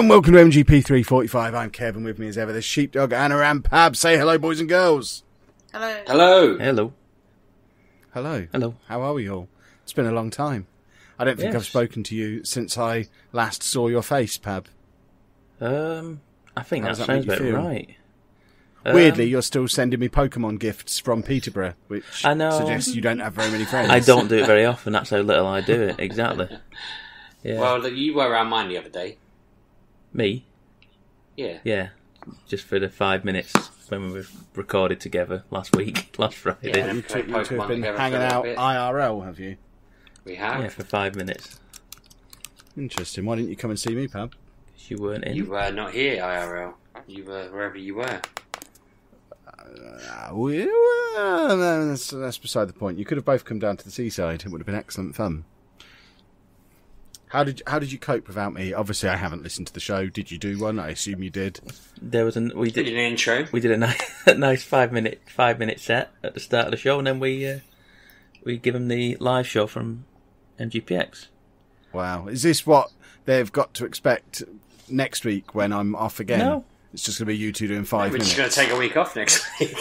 And welcome to MGP345. I'm Kevin, with me as ever, the Sheepdog, Anna and Pab. Say hello, boys and girls. Hello. Hello. Hello. Hello. Hello. How are we all? It's been a long time. I don't think I've spoken to you since I last saw your face, Pab. I think that does that sounds make you about feel? right. Weirdly, you're still sending me Pokemon gifts from Peterborough, which I know. suggests you don't have very many friends. I don't do it very often. That's how little I do it. Exactly. Yeah. Well, you were around mine the other day. Me? Yeah. Yeah. Just for the 5 minutes when we recorded together last week, last Friday. Yeah. You two have Pokemon been together hanging for a little out bit. IRL, have you? We have. Yeah, for 5 minutes. Interesting. Why didn't you come and see me, Pab? You weren't in. You were not here, IRL. You were wherever you were. That's beside the point. You could have both come down to the seaside. It would have been excellent fun. How did you cope without me? Obviously, I haven't listened to the show. Did you do one? I assume you did. There was We did an intro. We did a nice 5 minute set at the start of the show, and then we give them the live show from MGPX. Wow, is this what they've got to expect next week when I'm off again? No. It's just going to be you two doing 5 We're minutes. just going to take a week off next week.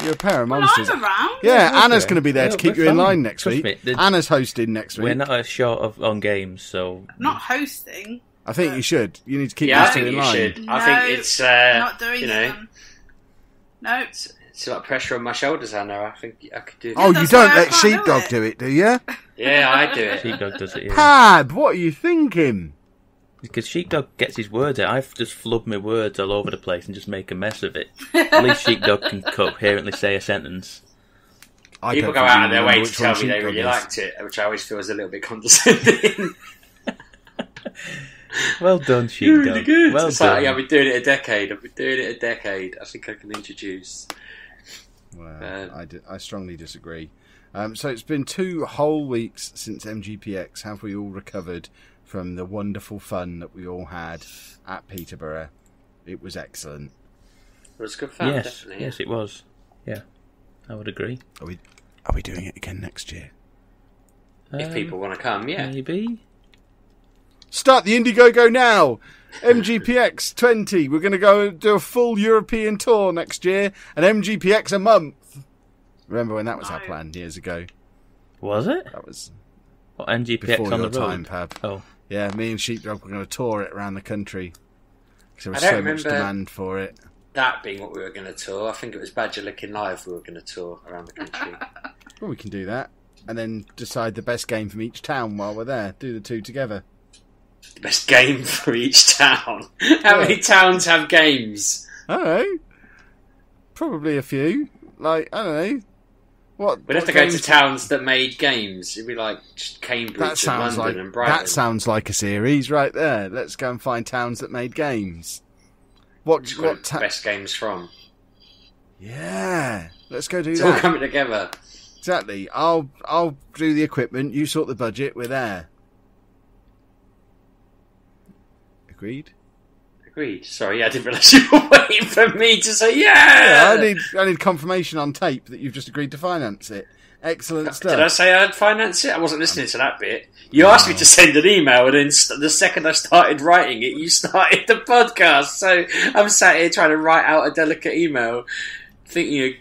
You're a pair of Well, monsters. I'm around. Yeah, Anna's okay. going to be there Yeah, to keep we're you in fine. line next Trust week. me, Anna's hosting next week. We're not short on games, so I'm not hosting. I think you should. You need to keep Yeah, I these two think in you line. should. I No, think it's, not doing you it. know, Then. No. it's like pressure on my shoulders, Anna. I think I could do that. Oh, you that's don't why I let can't do Sheepdog it. do it, do you? Yeah, I do it. Sheepdog does it. Yeah. Pab, what are you thinking? Because Sheepdog gets his words out. I've just flubbed my words all over the place and just make a mess of it. At least Sheepdog can coherently say a sentence. I People don't go think out you of their remember way to which tell one me they Sheepdog really is. liked it, which I always feel is a little bit condescending. Well done, You're Sheepdog. really good. Well It's done. like, yeah, I've been doing it a decade. I think I can introduce. Well, I strongly disagree. So it's been 2 whole weeks since MGPX. Have we all recovered from the wonderful fun that we all had at Peterborough? It was excellent. It was good fun, Yes, definitely. yes, it was. Yeah, I would agree. Are we doing it again next year? If people want to come, yeah. Maybe. Start the Indiegogo now! MGPX 20. We're going to go do a full European tour next year, and MGPX a month. Remember when that was our No. plan years ago? Was it? That was What, MGPX before on your the road? time, Pab. Oh, Yeah, me and Sheepdog were going to tour it around the country. Because there was I so don't much remember- demand for it. That being what we were going to tour. I think it was Badger Licking Live we were going to tour around the country. Well, we can do that. And then decide the best game from each town while we're there. Do the two together. The best game for each town. How many towns have games? I don't know. Probably a few. Like, I don't know. We'd have to go to towns that made games. It'd be like just Cambridge That and sounds London like and Brighton. that sounds like a series right there. Let's go and find towns that made games. What Just got ta- best games from. Yeah, let's go do It's all that. coming together. Exactly. I'll do the equipment. You sort the budget. We're there. Agreed. Agreed. Sorry, I didn't realise you were waiting for me to say yeah. Yeah, I need confirmation on tape that you've just agreed to finance it. Excellent stuff. Did I say I'd finance it? I wasn't listening to that bit. You asked me to send an email, and then the second I started writing it, you started the podcast. So I'm sat here trying to write out a delicate email, thinking,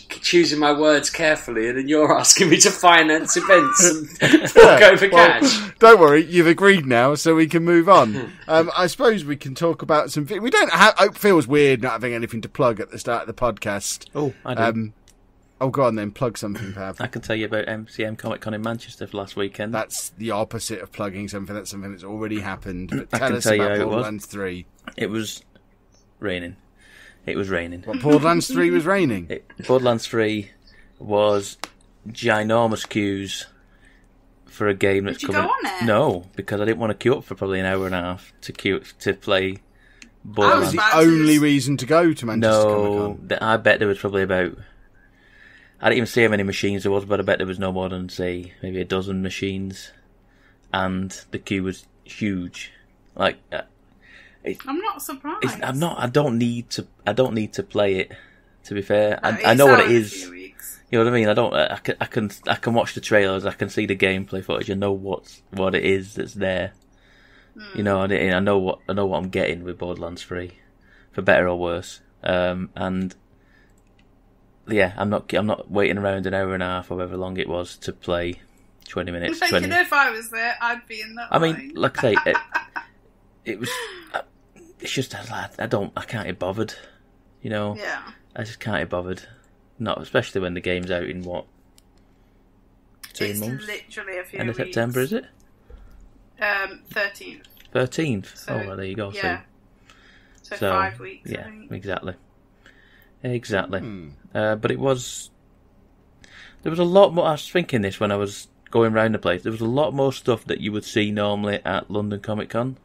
choosing my words carefully, and then you're asking me to finance events and fork over cash. Don't worry, you've agreed now, so we can move on. I suppose we can talk about some. We don't have. It feels weird not having anything to plug at the start of the podcast. oh, I do. Oh, go on then, plug something, Pav. I can tell you about MCM Comic Con in Manchester for last weekend. That's the opposite of plugging something. That's something that's already happened. But I tell can us tell you about how it was. Borderlands 3. It was raining. It was raining. What, Borderlands 3 was raining? Borderlands 3 was ginormous queues for a game that's Did you coming. go on it? No, because I didn't want to queue up for probably an hour and a half to play That was Borderlands. the about to- only reason to go to Manchester Comic No, Con. I bet there was probably about. I didn't even see how many machines there was, but I bet there was no more than, say, maybe a dozen machines, and the queue was huge. Like, I'm not surprised. I'm not. I don't need to. I don't need to play it. To be fair, No, I know what it it's out in a is. few weeks. You know what I mean? I don't. I can watch the trailers. I can see the gameplay footage. I know what it is that's there. You know, I know what I'm getting with Borderlands 3, for better or worse. And yeah, I'm not waiting around an hour and a half, or however long it was, to play 20 minutes. Like, if I was there, I'd be in that line. mean, like I say, it was. It's just I can't be bothered. You know. Yeah. I just can't be bothered. Not especially when the game's out in what. 2 months. Literally a few End of weeks. September, is it? 13th. 13th. So, well, there you go. Yeah. So 5 weeks. Yeah, I think. exactly. But it was. There was a lot more. I was thinking this when I was going around the place. There was a lot more stuff that you would see normally at London Comic Con.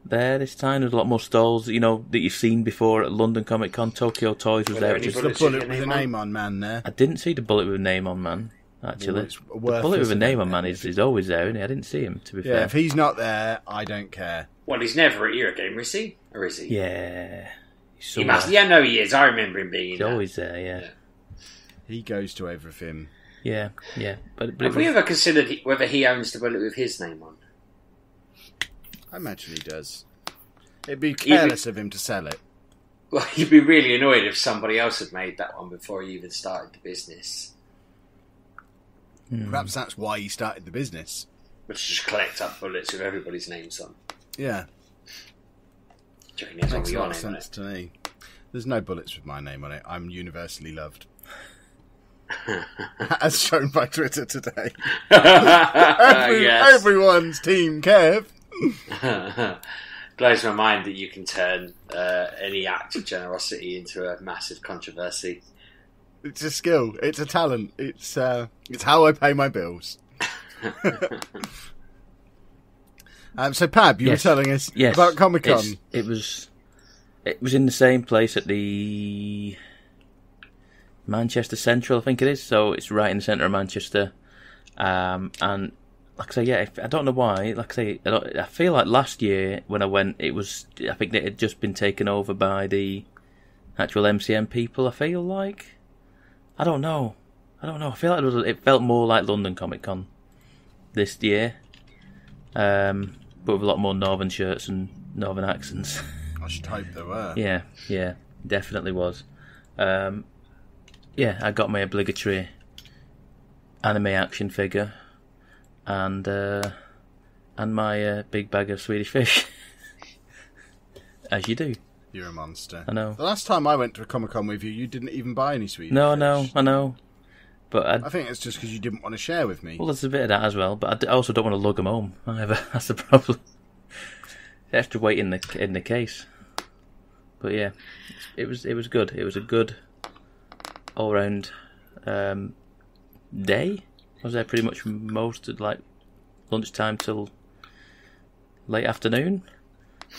There this time, there's a lot more stalls, you know, that you've seen before at London Comic Con. Tokyo Toys was there. There's the bullet with a name on man there. I didn't see the bullet with a name on man. Actually, the bullet with a name on man is always there, isn't he? I didn't see him, to be fair. Yeah, if he's not there, I don't care. Well, he's never at Eurogamer, is he? Or is he? Yeah. He must. Yeah, no, he is. I remember him being. He's always there. Yeah. He goes to everything. Yeah. But have we ever considered whether he owns the bullet with his name on? I imagine he does. It'd be careless of him to sell it. Well, you'd be really annoyed if somebody else had made that one before he even started the business. Perhaps that's why he started the business. Which is just collect up bullets with everybody's names on. Yeah. Do you reckon he has Makes a all lot your of name on sense it? to me. There's no bullets with my name on it. I'm universally loved. As shown by Twitter today. Everyone's Team Kev. Blows my mind that you can turn any act of generosity into a massive controversy. It's a skill. It's a talent. It's how I pay my bills. So, Pab, you were telling us about Comic-Con. It was in the same place at the Manchester Central, I think it is. So it's right in the centre of Manchester. And like I say, I don't know why. Like I say, I feel like last year when I went, I think it had just been taken over by the actual MCM people. I feel like. I don't know. I feel like it felt more like London Comic Con this year, but with a lot more northern shirts and northern accents. I should hope there were. Yeah, definitely was. I got my obligatory anime action figure and my big bag of Swedish fish, as you do. You're a monster. I know. The last time I went to a Comic-Con with you, you didn't even buy any Swedish No, fish. I know. But I think it's just because you didn't want to share with me. Well, there's a bit of that as well, but I also don't want to lug them home either. That's the problem. They have to wait in the case. But yeah, it was good. It was a good all round day. I was there pretty much most of like lunchtime till late afternoon.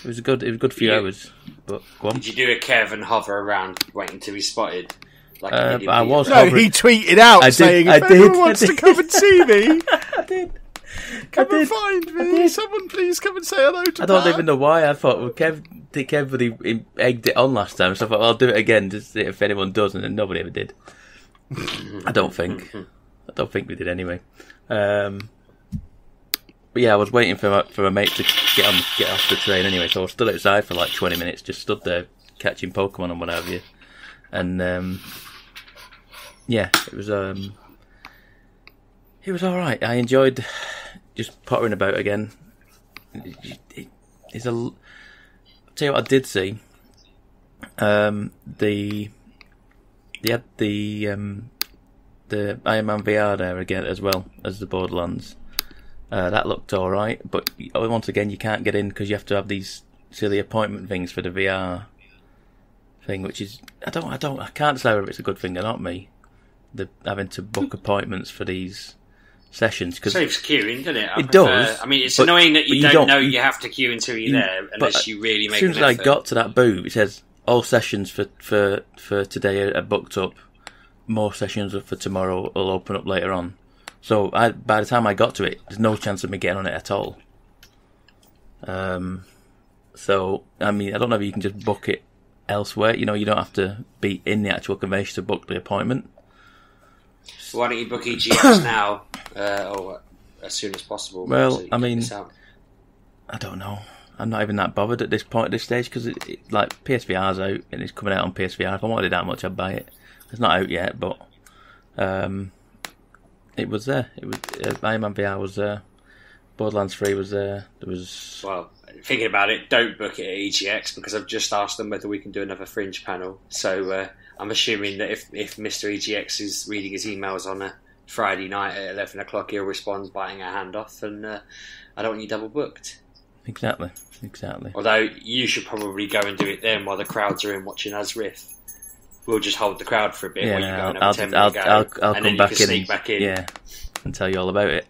It was a good few hours. But go on. Did you do a Kev and hover around waiting to be spotted? Like I was. No, he tweeted out saying, if anyone wants to come and see me, I did. Come and find me. Someone please come and say hello to me. I don't even know why. I thought, well, Kev really egged it on last time, so I thought, well, I'll do it again just if anyone does, and then nobody ever did. I don't think we did anyway. But yeah, I was waiting for my mate to get off the train anyway, so I stood outside for like 20 minutes, just stood there catching Pokemon and what have you. And it was alright. I enjoyed just pottering about again. I'll tell you what I did see. They had the Iron Man VR there again, as well as the Borderlands. That looked alright, but once again you can't get in because you have to have these silly appointment things for the VR thing, which is I can't decide whether it's a good thing or not. Me, having to book appointments for these sessions because saves queuing, doesn't it? It does. I mean, it's annoying that you don't know you have to queue until you're there unless you really make. As soon as I got to that booth, it says all sessions for today are booked up. More sessions for tomorrow will open up later on. So by the time I got to it, there's no chance of me getting on it at all. So I mean, I don't know if you can just book it elsewhere. You know, you don't have to be in the actual convention to book the appointment. Why don't you book EGX now, or as soon as possible? Well, I mean, I don't know. I'm not even that bothered at this point, at this stage, because like PSVR's out and it's coming out on PSVR. If I wanted it that much, I'd buy it. It's not out yet, but it was there. It was Iron Man VR was there. Borderlands 3 was there. There was. Well, thinking about it, don't book it at EGX because I've just asked them whether we can do another Fringe panel. So I'm assuming that if Mr. EGX is reading his emails on a Friday night at 11 o'clock, he'll respond biting our hand off, and I don't want you double booked. Exactly. Although you should probably go and do it then while the crowds are in watching us riff. We'll just hold the crowd for a bit while you go and have a 10-minute go, I'll and come then back you can in, sneak back in. Yeah, and tell you all about it.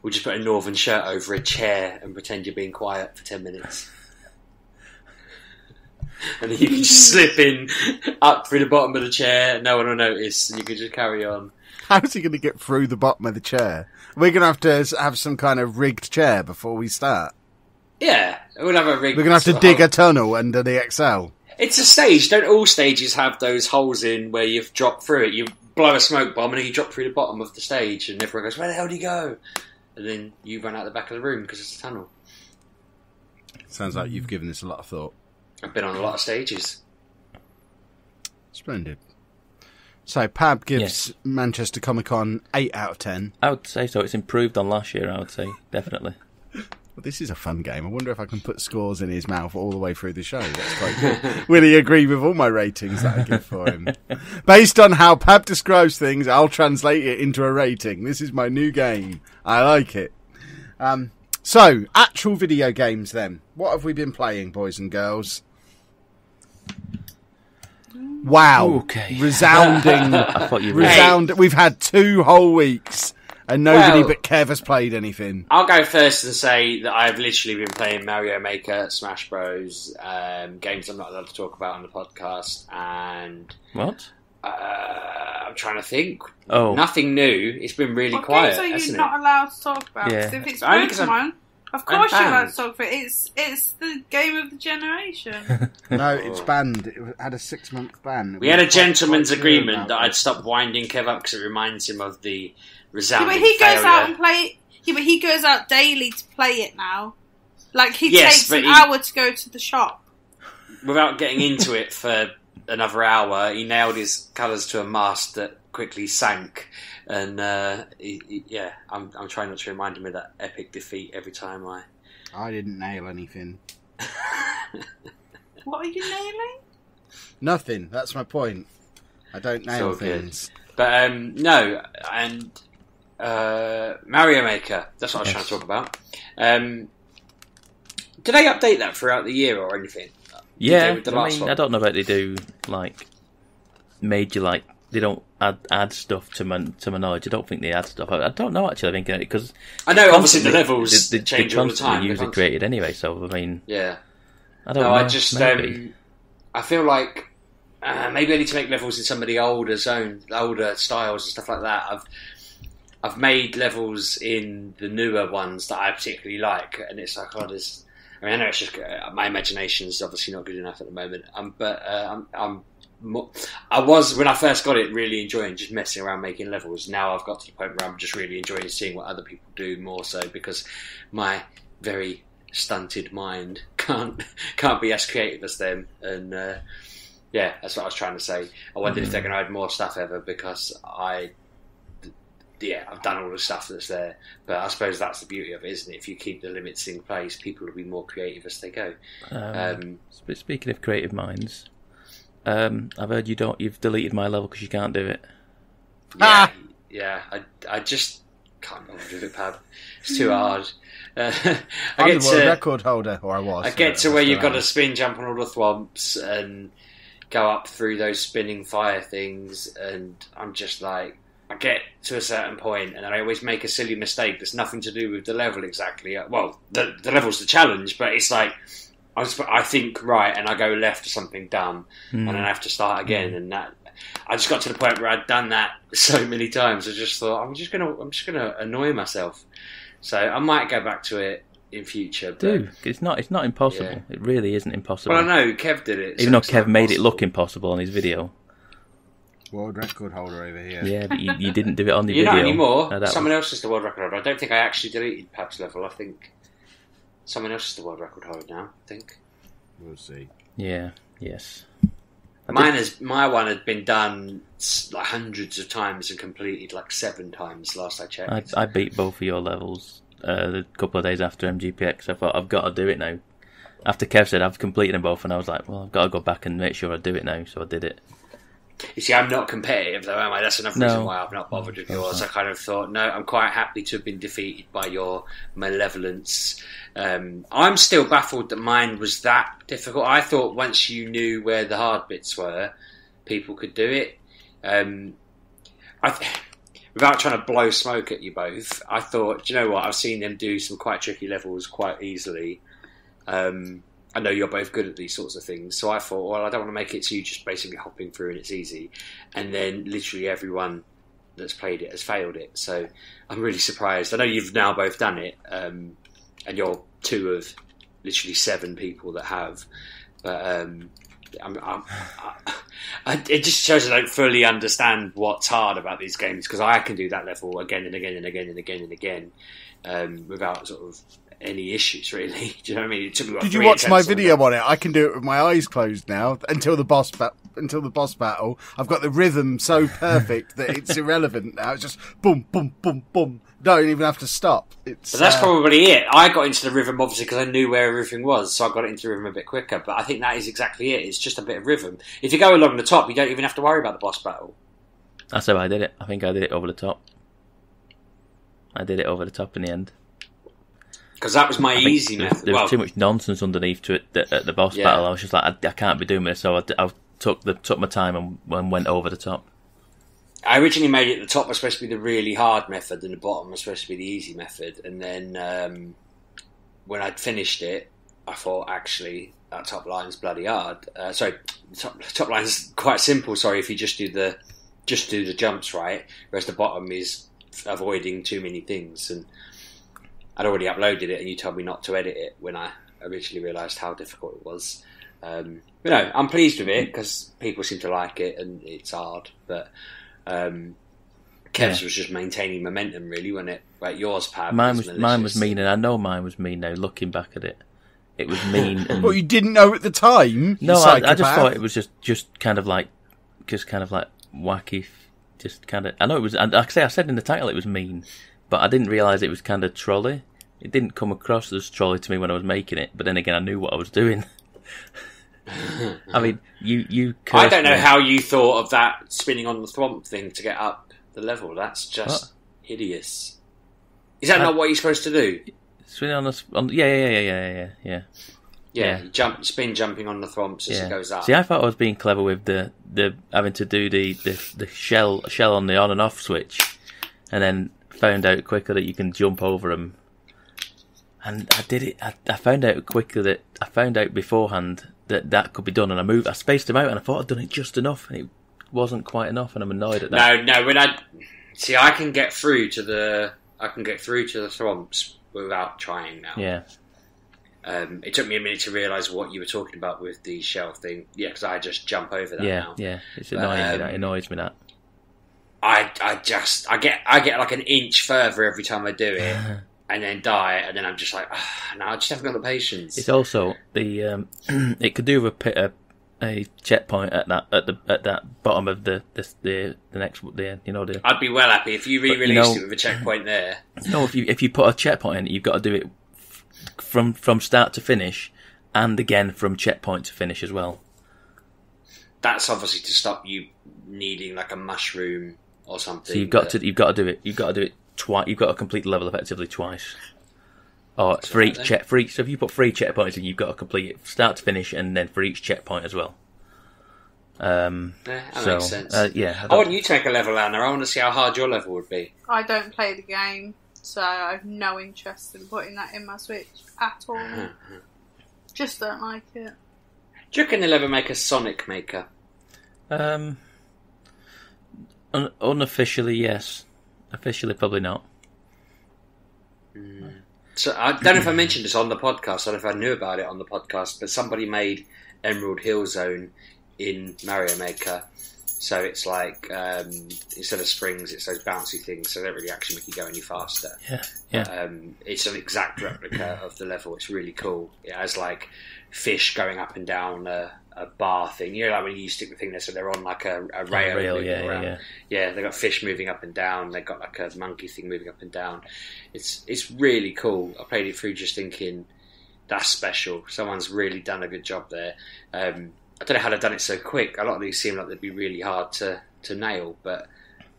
We'll just put a northern shirt over a chair and pretend you're being quiet for 10 minutes. And then you can just slip in up through the bottom of the chair, no one will notice, and you can just carry on. How's he going to get through the bottom of the chair? We're going to have some kind of rigged chair before we start. Yeah, we'll have a rigged... We're going to have to dig a tunnel under the XL. It's a stage. Don't all stages have those holes in where you've dropped through it? You blow a smoke bomb and then you drop through the bottom of the stage and everyone goes, where the hell do you go? And then you run out the back of the room because it's a tunnel. Sounds like you've given this a lot of thought. I've been on a lot of stages. Splendid. So, Pab gives Manchester Comic Con 8 out of 10. I would say so. It's improved on last year, I would say. Definitely. Well, this is a fun game. I wonder if I can put scores in his mouth all the way through the show. That's quite good. Will he agree with all my ratings that I give for him? Based on how Pab describes things, I'll translate it into a rating. This is my new game. I like it. So, actual video games then. What have we been playing, boys and girls? Wow. Okay. Resounding. I thought you were... We've had 2 whole weeks. And nobody but Kev has played anything. I'll go first and say that I've literally been playing Mario Maker, Smash Bros, games I'm not allowed to talk about on the podcast, and... What? I'm trying to think. Oh. Nothing new. It's been really quiet, games are hasn't you it? not allowed to talk about? Yeah. If it's Only 'cause Pokemon, of course you're allowed banned. to talk about it. It's the game of the generation. No, it's banned. It had a 6-month ban. We had a gentleman's quite agreement about that it. I'd stop winding Kev up because it reminds him of the Yeah, resounding but he goes failure. out and play. Yeah, but he goes out daily to play it now. Like he Yes, takes but an he- hour to go to the shop. Without getting into it for another hour, he nailed his colours to a mast that quickly sank. And I'm trying not to remind him of that epic defeat every time I didn't nail anything. What are you nailing? Nothing. That's my point. I don't nail all good. things. But no, and Mario Maker. That's what I was trying to talk about. Do they update that throughout the year or anything? Yeah, With the last one? I don't know about they do, like, major, like, they don't add stuff to my knowledge. I don't think they add stuff. I don't know, actually, I think, because... I know, obviously, the levels they change all the time. They're usually created anyway, so, I mean... Yeah. I don't know, I just... maybe. I feel like maybe I need to make levels in some of the older styles and stuff like that. I've made levels in the newer ones that I particularly like, and it's like, I know it's just my imagination is obviously not good enough at the moment. I was, when I first got it, really enjoying just messing around making levels. Now I've got to the point where I'm just really enjoying seeing what other people do more so, because my very stunted mind can't be as creative as them. And that's what I was trying to say. I wonder if they're going to add more stuff ever, because I've done all the stuff that's there. But I suppose that's the beauty of it, isn't it? If you keep the limits in place, people will be more creative as they go. Speaking of creative minds, I've heard you've deleted my level because you can't do it. Yeah. I just can't bother with it, Pab. It's too hard. I'm the world record holder, or I was. I get to where you've got to spin jump on all the thwomps and go up through those spinning fire things, and I'm just like, I get to a certain point and I always make a silly mistake that's nothing to do with the level exactly. Well, the level's the challenge, but it's like I think right and I go left or something dumb, and then I have to start again. And that I just got to the point where I'd done that so many times. I just thought I'm just gonna annoy myself. So I might go back to it in future. But, dude, it's not impossible. Yeah. It really isn't impossible. Well, I know Kev did it, even though Kev made it look impossible on his video. World record holder over here. Yeah, but you didn't do it on the video. You're not anymore. No, Someone else is the world record holder. I don't think I actually deleted Pab's level. I think Someone else is the world record holder now, I think. We'll see. Yeah. Yes. My one had been done like hundreds of times and completed like 7 times last I checked. I beat both of your levels a couple of days after MGPX. I thought, I've got to do it now. After Kev said I've completed them both, and I was like, well, I've got to go back and make sure I do it now, so I did it. You see, I'm not competitive though, am I? That's another reason why I've not bothered with yours. I kind of thought, no, I'm quite happy to have been defeated by your malevolence. I'm still baffled that mine was that difficult. I thought once you knew where the hard bits were, people could do it. Without trying to blow smoke at you both, I thought, do you know what? I've seen them do some quite tricky levels quite easily. I know you're both good at these sorts of things, so I thought, well, I don't want to make it so you just basically hopping through and it's easy. And then literally everyone that's played it has failed it. So I'm really surprised. I know you've now both done it, and you're 2 of literally 7 people that have. But it just shows I don't fully understand what's hard about these games, because I can do that level again and again and again and again and again without sort of any issues, really. Do you know what I mean? It took me, Did you watch my video on it? I can do it with my eyes closed now until the boss battle. I've got the rhythm so perfect that it's irrelevant now. It's just boom, boom, boom, boom. Don't even have to stop. But that's probably it. I got into the rhythm obviously because I knew where everything was, so I got into the rhythm a bit quicker. But I think that is exactly it. It's just a bit of rhythm. If you go along the top, you don't even have to worry about the boss battle. That's how I did it. I think I did it over the top. I did it over the top in the end. Because that was my easy method. There was too much nonsense underneath to it at the boss battle. I was just like, I can't be doing this, so I took my time and went over the top. I originally made it the top was supposed to be the really hard method, and the bottom was supposed to be the easy method. And then when I'd finished it, I thought, actually, that top line's bloody hard. Top line's quite simple. Sorry, if you just do the jumps right, whereas the bottom is avoiding too many things. And I'd already uploaded it, and you told me not to edit it when I originally realised how difficult it was. I'm pleased with it because people seem to like it, and it's hard. But Kev's was just maintaining momentum, really, wasn't it? Like yours, Pab. Mine was mean, and I know mine was mean now. Looking back at it, it was mean. And... Well, you didn't know at the time. No, I just thought it was just kind of like wacky. Just kind of. I know it was. Like I said in the title, it was mean. But I didn't realise it was kind of trolley. It didn't come across as trolley to me when I was making it. But then again, I knew what I was doing. I mean, you. I don't know how you thought of that spinning on the thwomp thing to get up the level. That's just hideous. Is that not what you're supposed to do? Spinning on the yeah. Spin jumping on the thwomps as it goes up. See, I thought I was being clever with the having to do the shell on the on and off switch, and then found out quicker that you can jump over them. And I did it. I found out beforehand that could be done, and I spaced them out, and I thought I'd done it just enough, and it wasn't quite enough, and I'm annoyed at that. No. I can get through to the thwomps without trying now. Yeah. It took me a minute to realise what you were talking about with the shell thing. Yeah, because I just jump over that now. Yeah, it's annoying. It annoys me that. I get like an inch further every time I do it, and then die, and then I'm just like, no, I just haven't got the patience. It's also the it could do with a checkpoint at that bottom of the next I'd be well happy if you re-released it with a checkpoint there. No, if you put a checkpoint in, you've got to do it from start to finish, and again from checkpoint to finish as well. That's obviously to stop you needing like a mushroom or something. So you've got to do it twice. You've got to complete the level effectively twice. Or for each so if you put 3 checkpoints in, you've got to complete it start to finish, and then for each checkpoint as well. That makes sense. I want you to make a level, Anna. I want to see how hard your level would be. I don't play the game, so I have no interest in putting that in my Switch at all. Just don't like it. Do you reckon they'll ever make a Sonic Maker? Unofficially, yes. Officially, probably not. So I don't know if I mentioned this on the podcast. I don't know if I knew about it on the podcast, but somebody made Emerald Hill Zone in Mario Maker. So it's like instead of springs, it's those bouncy things, so they don't really actually make you go any faster. Yeah. It's an exact replica of the level. It's really cool. It has like fish going up and down a bar thing. You know, like when you stick the thing there, so they're on like a rail moving around. Yeah, they've got fish moving up and down. They've got like a monkey thing moving up and down. It's really cool. I played it through just thinking, that's special. Someone's really done a good job there. I don't know how they've done it so quick. A lot of these seem like they'd be really hard to nail, but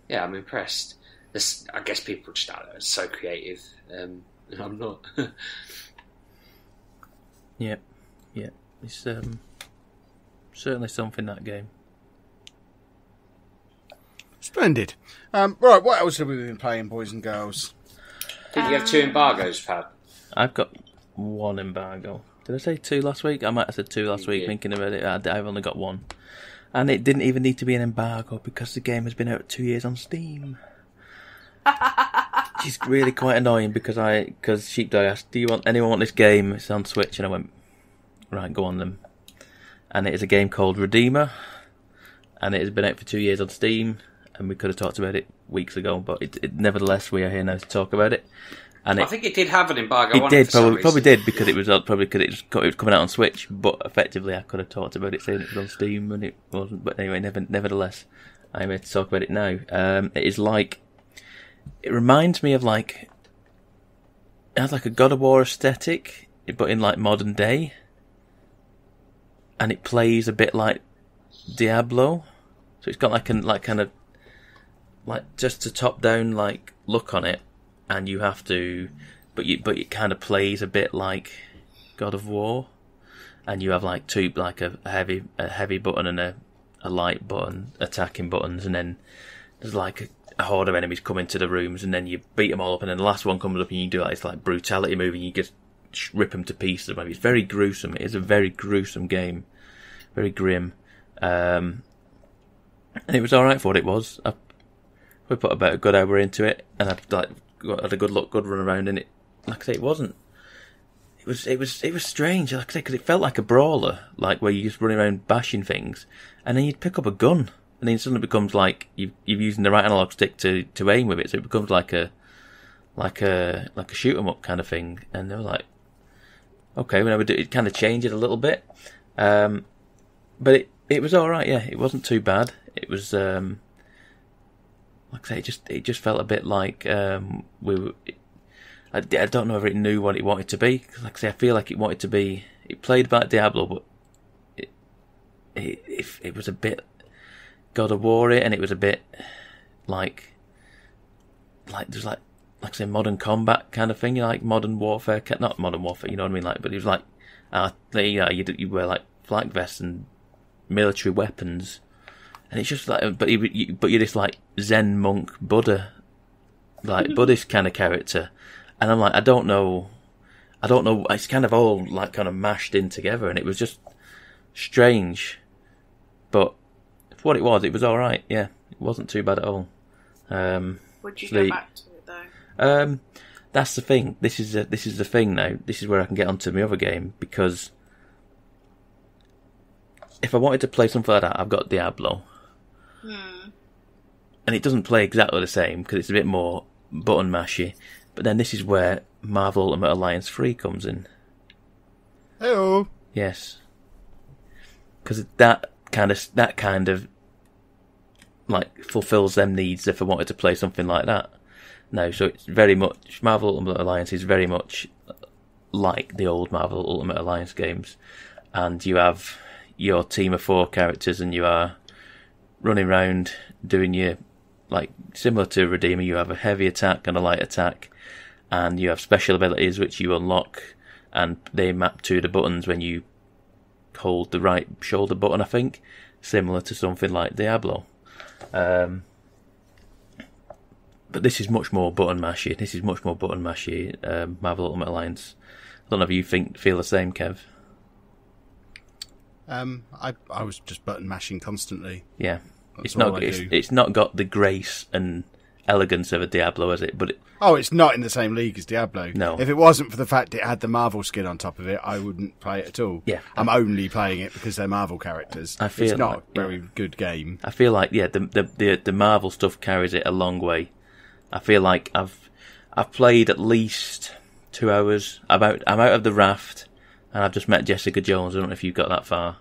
yeah, I'm impressed. I guess people just are so creative, and I'm not. Yeah. It's certainly something, that game. Splendid. Right, what else have we been playing, boys and girls? Did you have 2 embargoes, Pat? I've got 1 embargo. Did I say 2 last week? I might have said 2 last week, thinking about it. I've only got 1. And it didn't even need to be an embargo because the game has been out 2 years on Steam. Which is really quite annoying because Sheepdog asked, "Do you want anyone want this game? It's on Switch," and I went, "Right, go on then." And it is a game called Redeemer, and it has been out for 2 years on Steam, and we could have talked about it weeks ago, but nevertheless we are here now to talk about it. And I think it did have an embargo. It did, probably did, because it was coming out on Switch. But effectively, I could have talked about it saying it was on Steam, and it wasn't. But anyway, nevertheless, I'm here to talk about it now. It reminds me of it has like a God of War aesthetic, but in like modern day, and it plays a bit like Diablo. So it's got just a top down look on it. And you have to, but it kind of plays a bit like God of War, and you have a heavy button and a light button, attacking buttons, and then there's like a horde of enemies come into the rooms, and then you beat them all up, and then the last one comes up, and you do this like brutality move, and you just rip them to pieces. It's very gruesome. It is a very gruesome game, very grim, and it was all right for what it was. We put about a good hour into it, and I had a good run around in it. Like I say, it wasn't. It was strange. Like I say, because it felt like a brawler, like where you just run around bashing things, and then you'd pick up a gun, and then it suddenly becomes like you're using the right analog stick to aim with it, so it becomes like a shoot 'em up kind of thing. And they were like, okay, it kind of changed it a little bit, but it was all right. Yeah, it wasn't too bad. It was. Like I say, it just felt a bit like I don't know if it knew what it wanted to be. Like I say, I feel like it wanted to be. It played about Diablo, but it was a bit God of War, and it was a bit like there's like I say, modern combat kind of thing. Like modern warfare, not modern warfare. You know what I mean? But it was like you wear like flak vests and military weapons. And it's just like, but you're this like Zen monk Buddha, like Buddhist kind of character, and I'm like, I don't know, it's kind of all like kind of mashed in together, and it was just strange, but for what it was all right. Yeah, it wasn't too bad at all. Would you go back to it though? That's the thing. This is the thing now. This is where I can get onto my other game, because if I wanted to play something like that, I've got Diablo. And it doesn't play exactly the same because it's a bit more button mashy. But then this is where Marvel Ultimate Alliance 3 comes in. Hello. Yes, because that kind of like fulfills them needs if I wanted to play something like that. No, so it's very much Marvel Ultimate Alliance is very much like the old Marvel Ultimate Alliance games, and you have your team of 4 characters, and you are running around doing your, like, similar to Redeemer, you have a heavy attack and a light attack, and you have special abilities which you unlock, and they map to the buttons when you hold the right shoulder button, I think, similar to something like Diablo. But this is much more button mashy. Marvel Ultimate Alliance. I don't know if you feel the same, Kev. I was just button mashing constantly. Yeah. It's not got the grace and elegance of a Diablo, is it? But it's not in the same league as Diablo. No. If it wasn't for the fact it had the Marvel skin on top of it, I wouldn't play it at all. Yeah. I'm only playing it because they're Marvel characters. It's not a very good game. I feel like the Marvel stuff carries it a long way. I feel like I've played at least 2 hours. I'm out of the raft, and I've just met Jessica Jones. I don't know if you've got that far.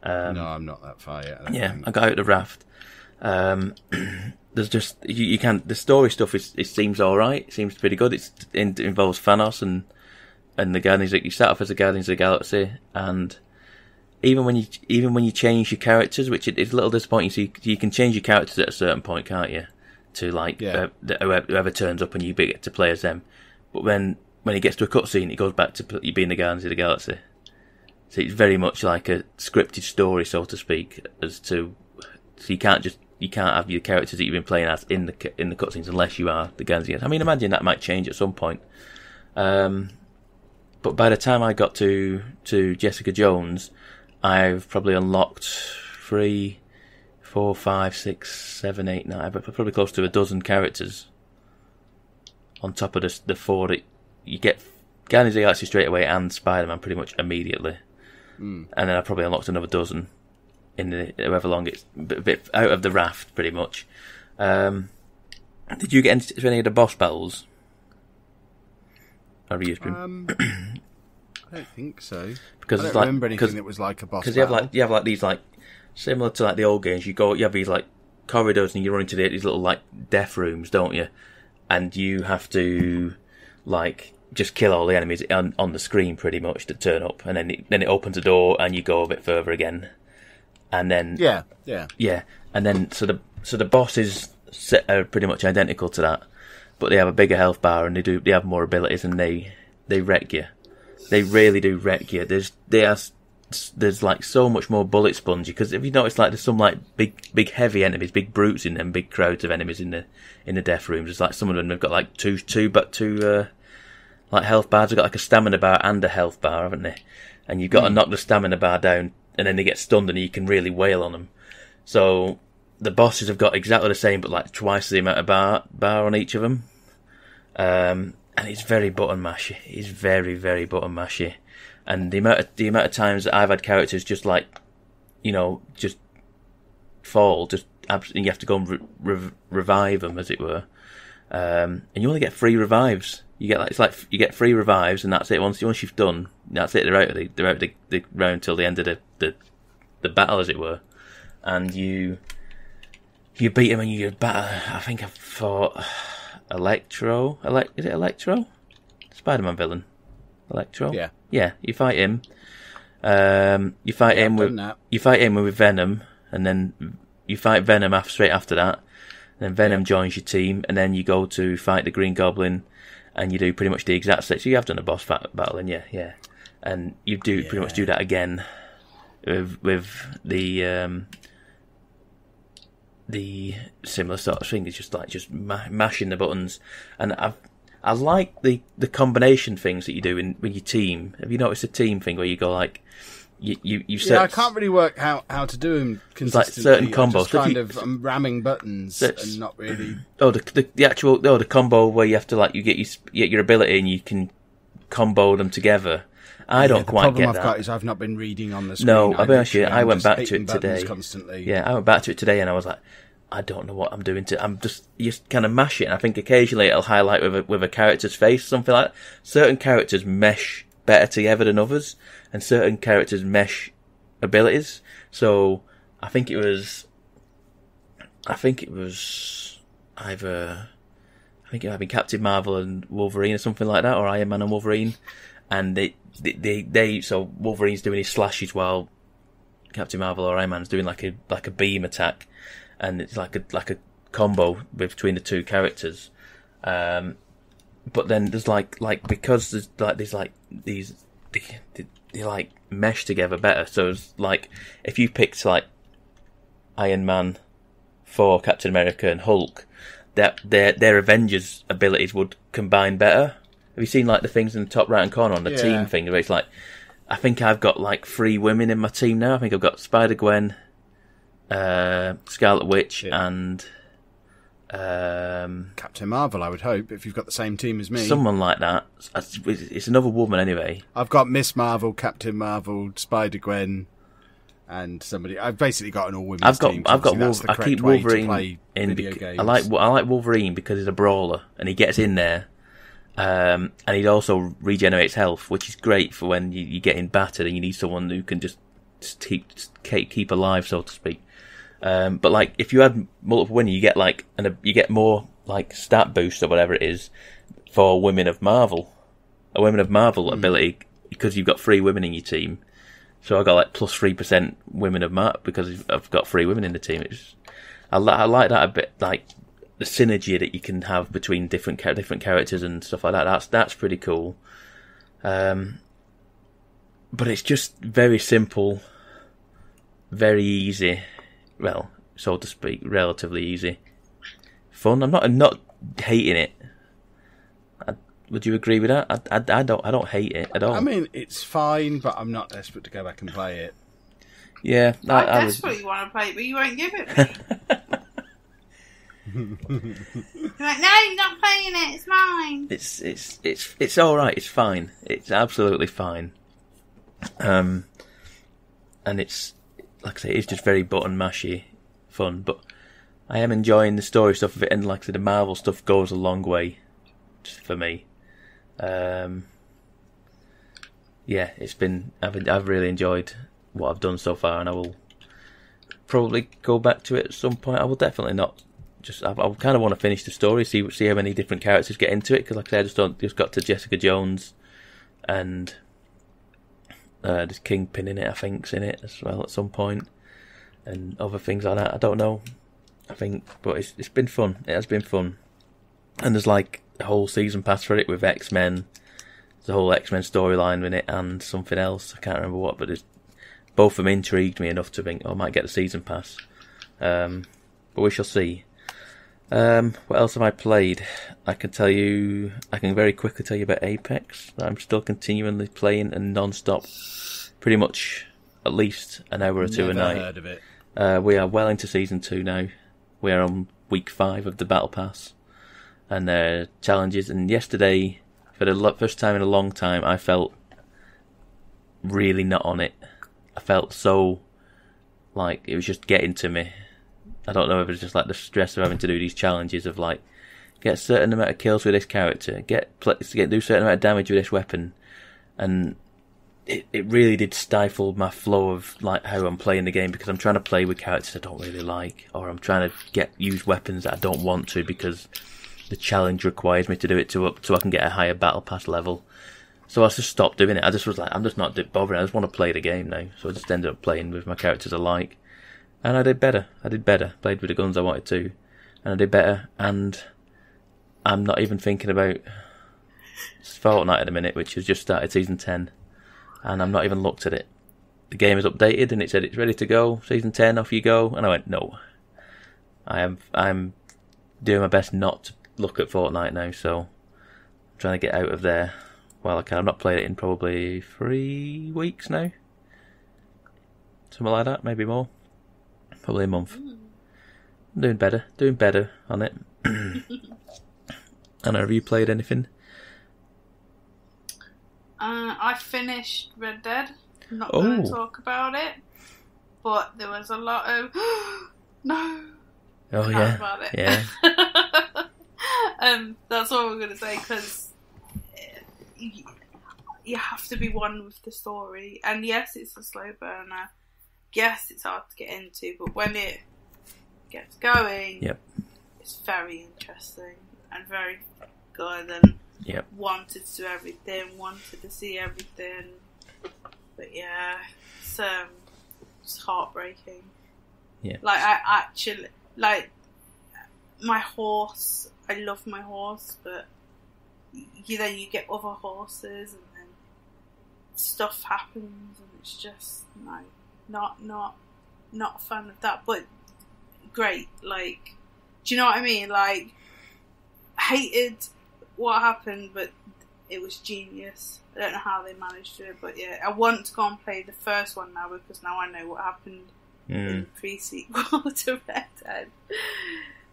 No, I'm not that far yet. I got out of the raft. There's just you can't. The story stuff it seems all right. It seems pretty good. It involves Thanos and the Guardians. You start off as the Guardians of the Galaxy, and even when you change your characters, which is a little disappointing. So you can change your characters at a certain point, can't you? To whoever turns up and you get to play as them. But when it gets to a cutscene, it goes back to you being the Guardians of the Galaxy. So it's very much like a scripted story, so to speak. So you can't have your characters that you've been playing as in the cutscenes unless you are the Guardians of the Galaxy. I mean, imagine that might change at some point. But by the time I got to Jessica Jones, I've probably unlocked 3, 4, 5, 6, 7, 8, 9, probably close to a dozen characters. On top of the 4 that you get Guardians of the Galaxy straight away and Spider-Man pretty much immediately. And then I probably unlocked another dozen in however long it's a bit out of the raft, pretty much. Did you get into any of the boss battles? Or you been? I don't think so. Because I don't remember anything that was like a boss battle. Because you have these similar to the old games. You have these corridors and you run into these little death rooms, don't you? And you have to just kill all the enemies on the screen pretty much to turn up, and then it opens a door and you go a bit further again, and then yeah, and then so the bosses are pretty much identical to that, but they have a bigger health bar and they have more abilities, and they wreck you. They really do wreck you. There's so much more bullet sponge, because if you notice there's some big heavy enemies, big brutes in them, big crowds of enemies in the death rooms. It's some of them have got two health bars. They've got a stamina bar and a health bar, haven't they? And you've got to knock the stamina bar down, and then they get stunned and you can really wail on them. So the bosses have got exactly the same, but twice the amount of bar on each of them. And it's very button mashy. It's very, very button mashy. And the amount of times that I've had characters just just fall, and you have to go and revive them, as it were. And you only get 3 revives. You get you get 3 revives, and that's it. Once you've done, that's it. They're out of the round till the end of the battle, as it were. And you beat them, and you batter. I think I fought Electro. Is it Electro? Spider-Man villain. Electro. Yeah. You fight him. You fight him with Venom, and then you fight Venom straight after that. And then Venom joins your team, and then you go to fight the Green Goblin, and you do pretty much the exact same. So you have done a boss battle, and yeah. And you do pretty much do that again with the similar sort of thing. It's just mashing the buttons. And I like the combination things that you do with your team. Have you noticed the team thing where you go you set... Yeah, I can't really work how to do them consistently. Certain combos. I'm ramming buttons and not really... the combo where you have to you get your ability and you can combo them together. I don't quite get that. The problem I've got is I've not been reading on the screen. No, I'll be honest with you, I went back to it today. Constantly. Yeah, I went back to it today and I was like, I don't know what I'm doing I'm just kind of mash it, and I think occasionally it'll highlight with a character's face, something like that. Certain characters mesh better together than others, and certain characters mesh abilities. So I think it was either it might be Captain Marvel and Wolverine or something like that, or Iron Man and Wolverine, and so Wolverine's doing his slashes while Captain Marvel or Iron Man's doing like a beam attack, and it's like a combo between the two characters. But then there's because there's these they mesh together better. So it's if you picked Iron Man, Thor, Captain America, and Hulk, that their Avengers abilities would combine better. Have you seen the things in the top right hand corner on the team thing where it's I think I've got 3 women in my team now. I think I've got Spider-Gwen, Scarlet Witch, and Captain Marvel, I would hope, if you've got the same team as me. Someone like that. It's another woman anyway. I've got Miss Marvel, Captain Marvel, Spider-Gwen, and somebody. I've basically got an all-women's team. I keep Wolverine in. I like Wolverine because he's a brawler and he gets in there, and he also regenerates health, which is great for when you're getting battered and you need someone who can just keep alive, so to speak. But like, if you had multiple women, you get you get more like stat boost or whatever it is for Women of Marvel, a Women of Marvel ability, because you've got 3 women in your team. So I got like plus 3% Women of Marvel because I've got 3 women in the team. I like that a bit, like the synergy that you can have between different characters and stuff like that. That's pretty cool. But it's just very simple, very easy. Well, so to speak, relatively easy. Fun. I'm not hating it. Would you agree with that? I don't hate it at all. I mean, it's fine, but I'm not desperate to go back and play it. Yeah, I desperately want to play it, but you won't give it me. You're like, no, you're not playing it. It's mine. It's all right. It's fine. It's absolutely fine. And it's, like I say, it's just very button mashy fun. But I am enjoying the story stuff of it, and like I said, the Marvel stuff goes a long way for me. Yeah, it's been. I've really enjoyed what I've done so far, and I will probably go back to it at some point. I will definitely not. I kind of want to finish the story, see how many different characters get into it, because like I said, I just got to Jessica Jones, and there's Kingpin in it, I think's in it as well at some point, and other things like that. I don't know. I think, but it's been fun. It has been fun, and there's like a whole season pass for it with X-Men. There's a whole X-Men storyline in it, and something else. I can't remember what, but both of them intrigued me enough to think, I might get the season pass. But we shall see. What else have I played? I can very quickly tell you about Apex, that I'm still continually playing and non-stop, pretty much at least an hour or two a night. Never heard of it. We are well into Season 2 now. We are on week 5 of the Battle Pass and their challenges, and yesterday, for the first time in a long time, I felt really not on it. I felt so, like, it was just getting to me. I don't know if it's just like the stress of having to do these challenges of like, get a certain amount of kills with this character, do a certain amount of damage with this weapon, and it really did stifle my flow of like how I'm playing the game, because I'm trying to play with characters I don't really like, or I'm trying to use weapons that I don't want to because the challenge requires me to do it so I can get a higher battle pass level. So I just stopped doing it. I just was like, I'm just not bothering. I just want to play the game now. So I just ended up playing with my characters I like. And I did better. Played with the guns I wanted to. And I did better. And I'm not even thinking about Fortnite at the minute, which has just started Season 10. And I'm not even looked at it. The game is updated and it said it's ready to go. Season 10, off you go. And I went, no. I'm doing my best not to look at Fortnite now, so I'm trying to get out of there while I can. I've not played it in probably 3 weeks now. Something like that, maybe more. Probably a month. I'm doing better on it. Anna, have you played anything? I finished Red Dead. I'm not going to talk about it, but there was a lot of no. Oh yeah, about it. Yeah. That's all I'm going to say, because you have to be one with the story. And yes, it's a slow burner. Yes, it's hard to get into, but when it gets going, it's very interesting and very good, and wanted to do everything, wanted to see everything. But yeah, it's heartbreaking. Yeah. Like, I actually, like, my horse, I love my horse, but then you get other horses and then stuff happens and it's just, no, not a fan of that, but great, like, do you know what I mean? Like, hated what happened, but it was genius. I don't know how they managed it, but yeah, I want to go and play the first one now, because now I know what happened in the pre-sequel to Red Dead.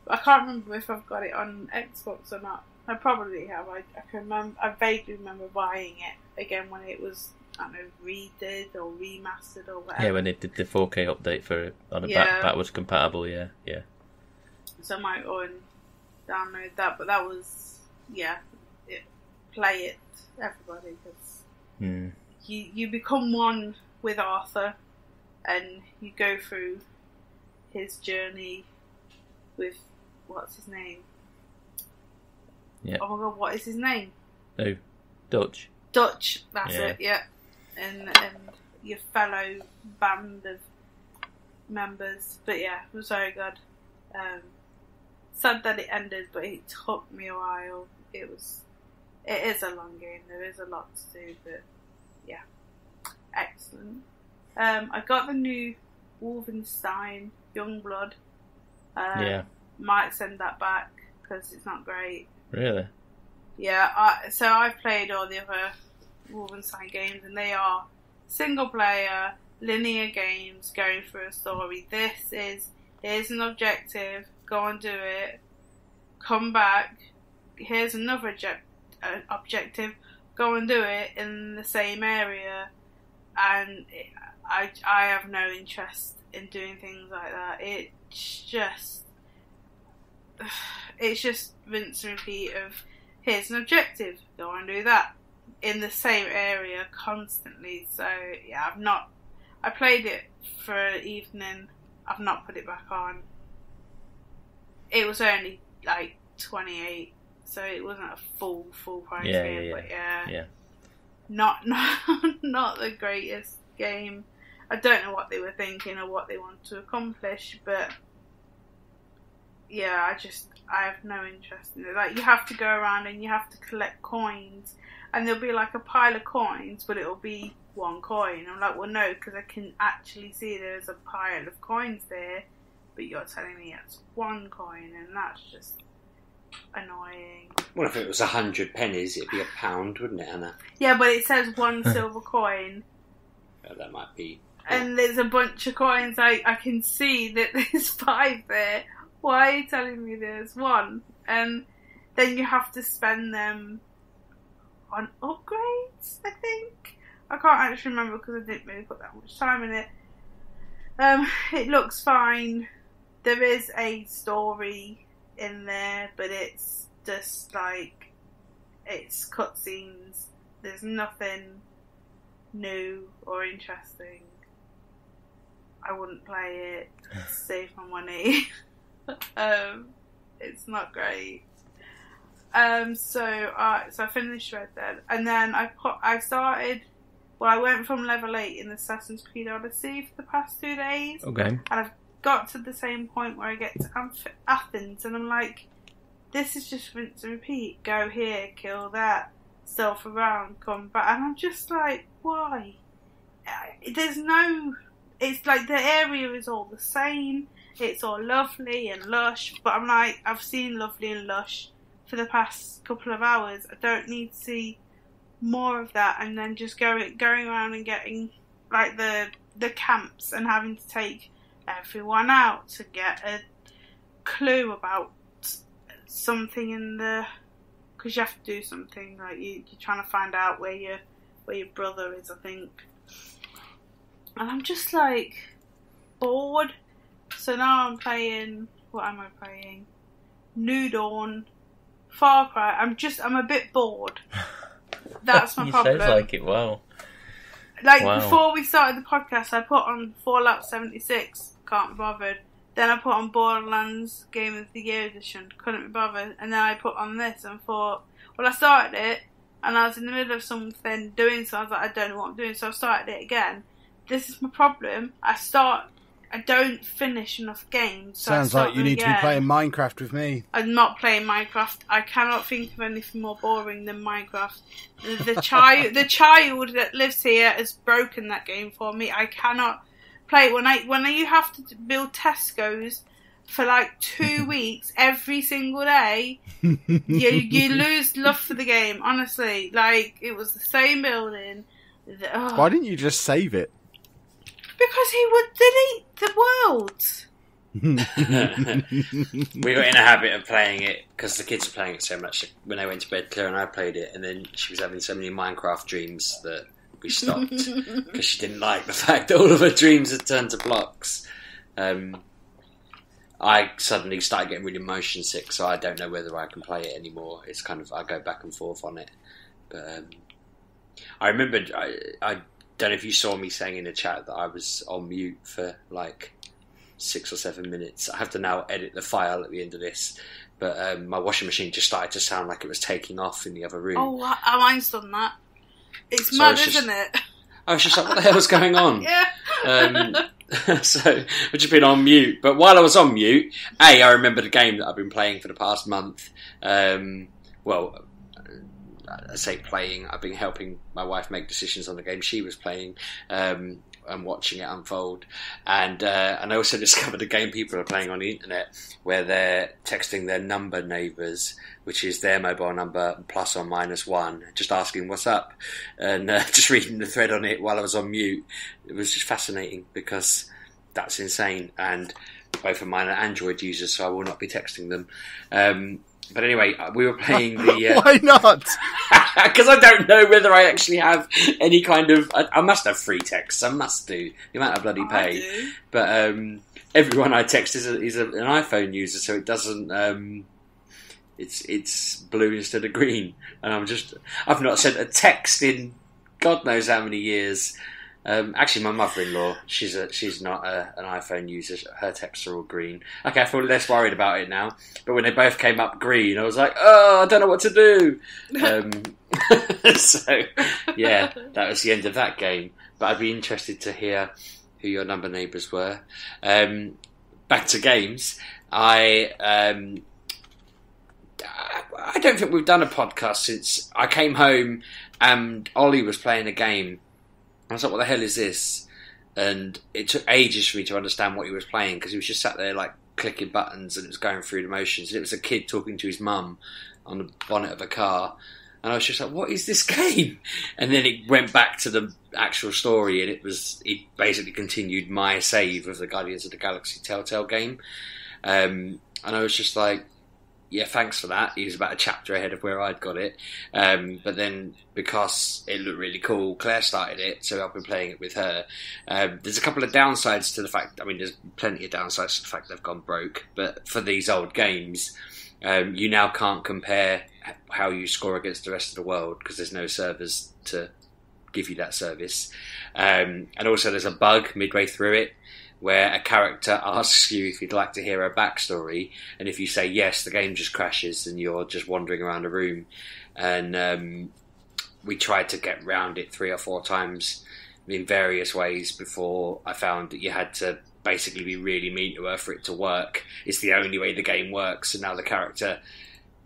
I can't remember if I've got it on Xbox or not. I probably have. I can remember. I vaguely remember buying it again when it was, I don't know, redid or remastered or whatever. Yeah, when they did the 4K update for it on a backwards compatible. Yeah. So I might go and download that, but that was play it, everybody, because you become one with Arthur, and you go through his journey with what's his name? Yeah. Oh my god, what is his name? Oh, Dutch. Dutch, that's it, yeah. And your fellow band of members. But yeah, it was very good. Sad that it ended, but it took me a while. It is a long game, there is a lot to do, but yeah. Excellent. I got the new Wolfenstein Youngblood. Might send that back because it's not great. Really? Yeah, so I've played all the other Wolfenstein games, and they are single player, linear games going through a story. Here's an objective, go and do it, come back, here's another objective, go and do it in the same area, and I have no interest in doing things like that. It's just rinse and repeat of here's an objective, go and do that in the same area constantly. So yeah, I played it for an evening, I've not put it back on. It was only like 28, so it wasn't a full price game, but yeah. Not the greatest game. I don't know what they were thinking or what they want to accomplish, but yeah, I have no interest in it. Like, you have to go around and you have to collect coins, and there'll be like a pile of coins, but it'll be one coin. I'm like, well, no, because I can actually see there's a pile of coins there, but you're telling me it's one coin, and that's just annoying. Well, if it was 100 pennies, it'd be £1, wouldn't it, Anna? Yeah, but it says one silver coin. Oh, that might be. And there's a bunch of coins. I can see that there's 5 there. Why are you telling me there's 1? And then you have to spend them on upgrades, I think. I can't actually remember because I didn't really put that much time in it. It looks fine. There is a story in there, but it's just like, it's cutscenes. There's nothing new or interesting. I wouldn't play it to save my money. It's not great. So I finished Red Dead, and then I went from level 8 in Assassin's Creed Odyssey for the past 2 days. Okay. And I've got to the same point where I get to Athens, and I'm like, this is just rinse and repeat. Go here, kill that, stealth around, come back. And I'm just like, why? There's no... It's like the area is all the same. It's all lovely and lush. But I'm like, I've seen lovely and lush for the past couple of hours. I don't need to see more of that. And then just going around and getting like the camps and having to take everyone out to get a clue about something in the... Because you have to do something. Like you're trying to find out where your brother is, I think. And I'm just like bored. So now I'm playing. What am I playing? New Dawn, Far Cry. I'm a bit bored. That's my problem. Sounds like it. Wow. Before we started the podcast, I put on Fallout 76. Can't be bothered. Then I put on Borderlands Game of the Year Edition. Couldn't be bothered. And then I put on this and thought, well, I started it and I was in the middle of something doing so. I was like, I don't know what I'm doing. So I started it again. This is my problem. I don't finish enough games. So sounds like you need to be playing Minecraft with me. I'm not playing Minecraft. I cannot think of anything more boring than Minecraft. The child that lives here has broken that game for me. I cannot play it. When you have to build Tesco's for like 2 weeks every single day, you lose love for the game. Honestly, like it was the same building. Why didn't you just save it? Because he would delete the world. We got in a habit of playing it because the kids were playing it so much. When they went to bed, Claire and I played it, and then she was having so many Minecraft dreams that we stopped because she didn't like the fact that all of her dreams had turned to blocks. I suddenly started getting really motion sick, so I don't know whether I can play it anymore. It's kind of, I go back and forth on it. But I remembered, I don't know if you saw me saying in the chat that I was on mute for like 6 or 7 minutes. I have to now edit the file at the end of this. But my washing machine just started to sound like it was taking off in the other room. Oh, mine's done that. It's mad, isn't it? I was just like, what the hell's going on? Yeah. So I've just been on mute. But while I was on mute, I remembered a game that I've been playing for the past month. Well, I say playing. I've been helping my wife make decisions on the game she was playing. And watching it unfold, and I also discovered a game people are playing on the internet where they're texting their number neighbours, which is their mobile number plus or minus one, just asking what's up, and just reading the thread on it while I was on mute. It was just fascinating because that's insane, and both of mine are Android users, so I will not be texting them. But anyway, we were playing the... Why not? Because I don't know whether I actually have any kind of... I must have free texts. I must do. The amount of bloody pay. But everyone I text is an iPhone user, so it doesn't... It's blue instead of green. And I've not sent a text in God knows how many years. Actually, my mother-in-law, she's not an iPhone user. Her texts are all green. Okay, I feel less worried about it now. But when they both came up green, I was like, oh, I don't know what to do. So, yeah, that was the end of that game. But I'd be interested to hear who your number neighbours were. Back to games. I don't think we've done a podcast since I came home and Ollie was playing a game. I was like, what the hell is this? And it took ages for me to understand what he was playing because he was just sat there like clicking buttons and it was going through the motions. And it was a kid talking to his mum on the bonnet of a car. And I was just like, what is this game? And then it went back to the actual story and it basically continued my save of the Guardians of the Galaxy Telltale game. And I was just like, yeah, thanks for that. He was about a chapter ahead of where I'd got it. But then, because it looked really cool, Claire started it, so I've been playing it with her. There's a couple of downsides to the fact... I mean, there's plenty of downsides to the fact they've gone broke. But for these old games, you now can't compare how you score against the rest of the world, because there's no servers to give you that service. And also there's a bug midway through it, where a character asks you if you'd like to hear her backstory, and if you say yes, the game just crashes and you're just wandering around a room. And we tried to get round it 3 or 4 times in various ways before I found that you had to basically be really mean to her for it to work. It's the only way the game works, and now the character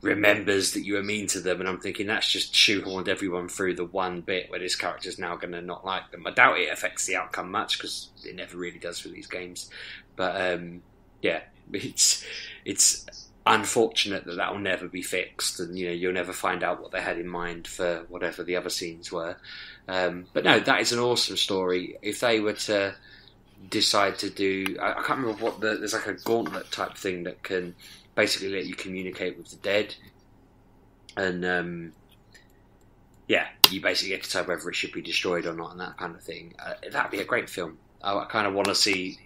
remembers that you were mean to them, and I'm thinking that's just shoehorned everyone through the one bit where this character's now going to not like them. I doubt it affects the outcome much because it never really does for these games. But yeah, it's unfortunate that will never be fixed, and you'll never find out what they had in mind for whatever the other scenes were. But no, that is an awesome story. If they were to decide to do, I can't remember what there's like a gauntlet type thing that can basically let you communicate with the dead, and yeah, you basically get to decide whether it should be destroyed or not, and that kind of thing. That'd be a great film. I kind of want to see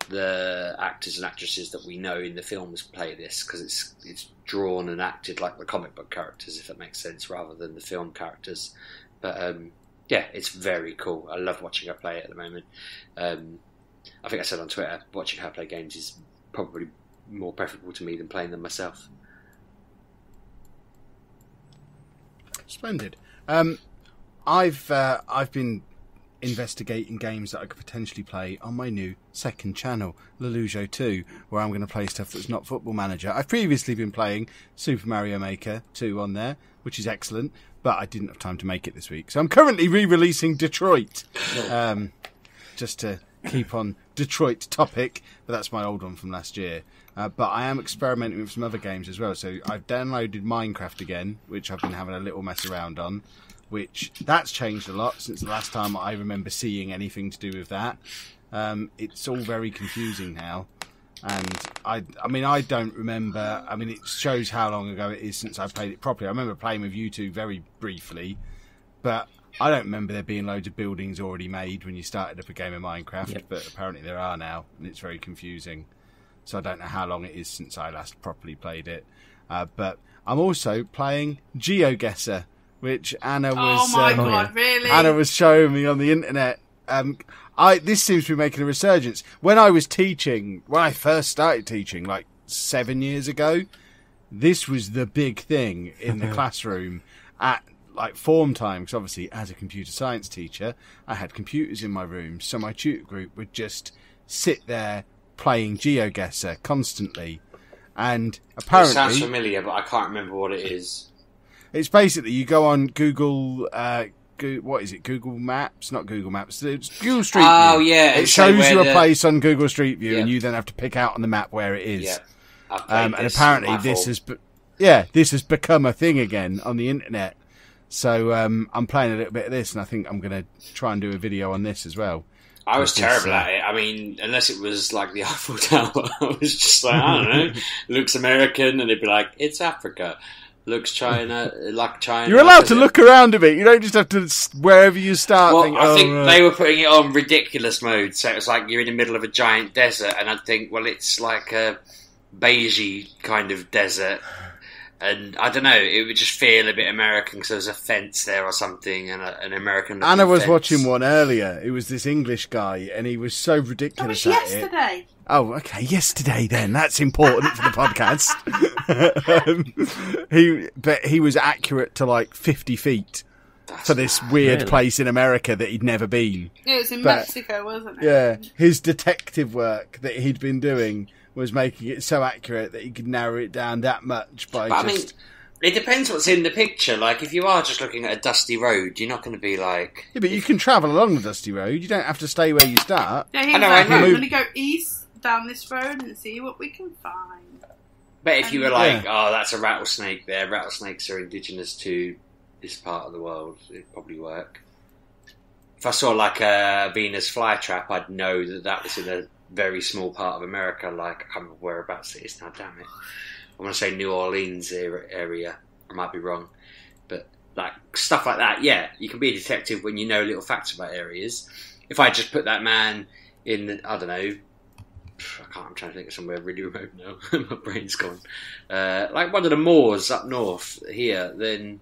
the actors and actresses that we know in the films play this, because it's drawn and acted like the comic book characters, if that makes sense, rather than the film characters. But yeah, it's very cool. I love watching her play it at the moment. I think I said on Twitter, watching her play games is probably more preferable to me than playing them myself. Splendid. I've been investigating games that I could potentially play on my new second channel, Lelujo 2, where I'm going to play stuff that's not Football Manager. I've previously been playing Super Mario Maker 2 on there, which is excellent, but I didn't have time to make it this week. So I'm currently re-releasing Detroit, just to keep on Detroit topic, but that's my old one from last year. But I am experimenting with some other games as well. So I've downloaded Minecraft again, which I've been having a little mess around on, which that's changed a lot since the last time I remember seeing anything to do with that. It's all very confusing now. And I mean, I don't remember. I mean, it shows how long ago it is since I played it properly. I remember playing with you two very briefly, but I don't remember there being loads of buildings already made when you started up a game of Minecraft. Yep. But apparently there are now, and it's very confusing. So I don't know how long it is since I last properly played it. But I'm also playing GeoGuessr, which Anna was. Oh my god! Really? Anna was showing me on the internet. This seems to be making a resurgence. When I first started teaching, like 7 years ago, this was the big thing in the classroom at like form time. Because obviously, as a computer science teacher, I had computers in my room, so my tutor group would just sit there playing GeoGuessr constantly. And apparently, it sounds familiar, but I can't remember what it is. It's basically you go on Google. What is it? Google Maps? Not Google Maps. It's Google Street View. Oh, yeah. It shows you a place on Google Street View, and you then have to pick out on the map where it is. Yeah. And apparently this has become a thing again on the internet. So I'm playing a little bit of this, and I think I'm going to try and do a video on this as well. I was terrible at it. I mean, unless it was like the Eiffel Tower, I was just like, I don't know. Looks American, and they'd be like, it's Africa. Looks China, like China. You're allowed to look around a bit. You don't just have to, wherever you start. Well, I think they were putting it on ridiculous mode. So it was like you're in the middle of a giant desert, and I'd think, well, it's like a beigey kind of desert. And I don't know, it would just feel a bit American because there was a fence there or something, and an American. Anna was fence. watching one earlier. It was this English guy, and he was so ridiculous That at was it. yesterday. Oh, okay, yesterday then. That's important for the podcast. He was accurate to like 50 feet for this weird place in America that he'd never been. It was in Mexico, wasn't it? Yeah, his detective work that he'd been doing was making it so accurate that he could narrow it down that much by I mean, it depends what's in the picture. Like, if you are just looking at a dusty road, you're not going to be like... Yeah, but you can travel along the dusty road. You don't have to stay where you start. Yeah, he's like, I'm going to go east down this road and see what we can find. But if you were like, oh, that's a rattlesnake there. Rattlesnakes are indigenous to this part of the world. It'd probably work. If I saw like a Venus flytrap, I'd know that was in a very small part of America. Like, I can't remember whereabouts it is now, damn it. I want to say New Orleans area. I might be wrong. But like stuff like that, yeah, you can be a detective when you know little facts about areas. If I just put that man in, I don't know, I'm trying to think of somewhere really remote now. My brain's gone. Like one of the moors up north here, then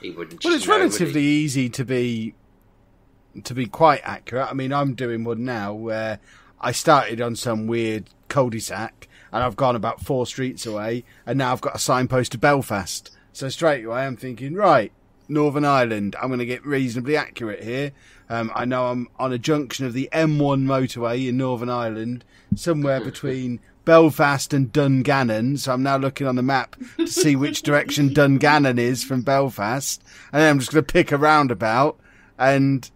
he wouldn't. Well, it's relatively easy to be quite accurate. I mean, I'm doing one now where I started on some weird cul-de-sac, and I've gone about 4 streets away, and now I've got a signpost to Belfast. So straight away, I'm thinking, right, Northern Ireland. I'm going to get reasonably accurate here. I know I'm on a junction of the M1 motorway in Northern Ireland, somewhere between Belfast and Dungannon. So I'm now looking on the map to see which direction Dungannon is from Belfast. And then I'm just going to pick a roundabout and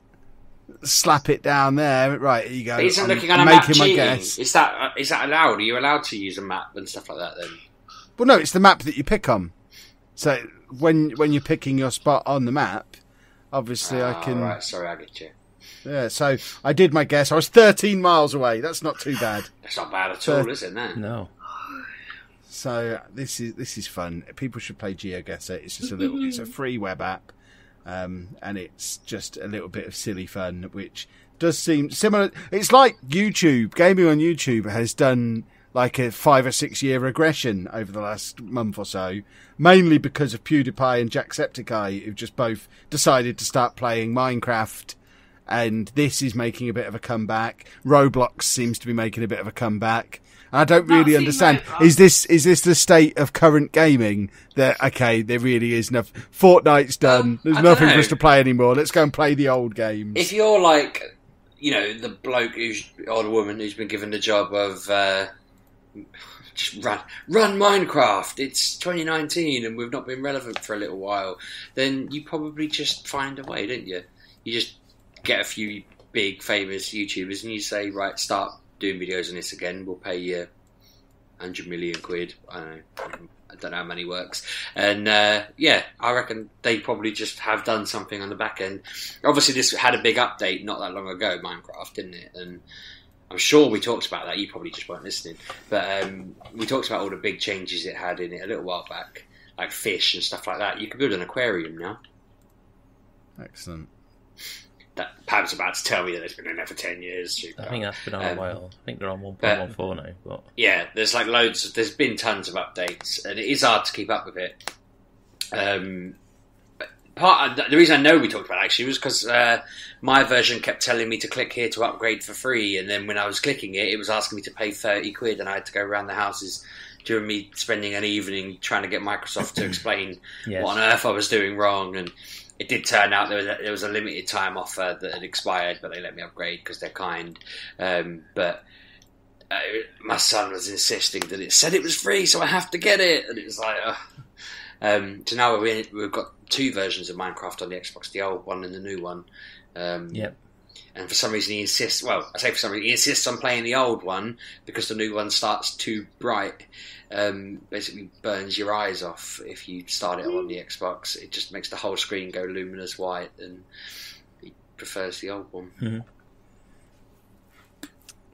slap it down there. Right, here you go. But isn't looking on a map cheating? Is that allowed? Are you allowed to use a map and stuff like that then? Well, no, it's the map that you pick on. So when you're picking your spot on the map, obviously I can... Right, sorry, I get you. Yeah, so I did my guess. I was 13 miles away. That's not too bad. That's not bad at all, is it? No. So this is fun. People should play GeoGuessr. It's just it's a free web app, and it's just a little bit of silly fun, which does seem similar. It's like YouTube. Gaming on YouTube has done like a 5 or 6 year regression over the last month or so, mainly because of PewDiePie and Jacksepticeye, who've just both decided to start playing Minecraft. And this is making a bit of a comeback. Roblox seems to be making a bit of a comeback. And I don't really understand. Is this the state of current gaming? That okay, there really is enough. Fortnite's done. There's nothing for us to play anymore. Let's go and play the old games. If you're like, you know, the bloke or the woman who's been given the job of just run Minecraft. It's 2019 and we've not been relevant for a little while. Then you probably just find a way, don't you? You just get a few big famous YouTubers and you say, right, start doing videos on this again. We'll pay you 100 million quid. I don't know how money works. And yeah, I reckon they probably just have done something on the back end. Obviously, this had a big update not that long ago, Minecraft, didn't it? And I'm sure we talked about that. You probably just weren't listening. But we talked about all the big changes it had in it a little while back, like fish and stuff like that. You can build an aquarium now. Excellent. That Pam's about to tell me that it's been in there for 10 years. I think that's been on a while. I think they're on 1.14 now. But... yeah, there's like loads. There's been tons of updates, and it is hard to keep up with it. The reason I know we talked about it actually was because my version kept telling me to click here to upgrade for free, and then when I was clicking it, it was asking me to pay £30, and I had to go around the houses during me spending an evening trying to get Microsoft to explain what on earth I was doing wrong. And it did turn out there was a limited time offer that had expired, but they let me upgrade because they're kind. But my son was insisting that it said it was free, so I have to get it, and it was like. So now we've got 2 versions of Minecraft on the Xbox, the old one and the new one. Yep. And for some reason he insists, well, I say for some reason, he insists on playing the old one because the new one starts too bright. Basically burns your eyes off if you start it on the Xbox. It just makes the whole screen go luminous white, and he prefers the old one. Mm-hmm.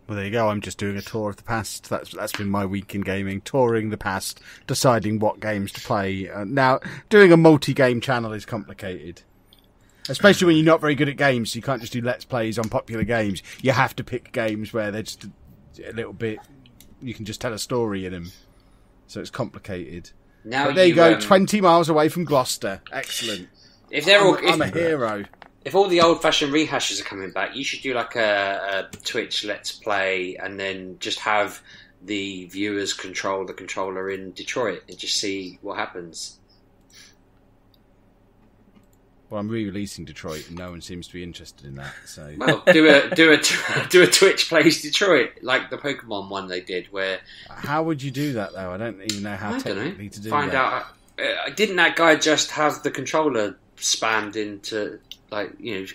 Well, there you go. I'm just doing a tour of the past. That's been my week in gaming, touring the past, deciding what games to play. Now, doing a multi-game channel is complicated, especially when you're not very good at games. You can't just do Let's Plays on popular games. You have to pick games where they're just a little bit... you can just tell a story in them. So it's complicated. Now but there you go, 20 miles away from Gloucester. Excellent. If they're I'm a hero. If all the old-fashioned rehashes are coming back, you should do like a Twitch Let's Play and then just have the viewers control the controller in Detroit and just see what happens. Well, I'm re-releasing Detroit, and no one seems to be interested in that. So, well, do a Twitch Plays Detroit like the Pokemon one they did. Where how would you do that though? I don't even know how technically to do that. Find out. Didn't that guy just have the controller spammed into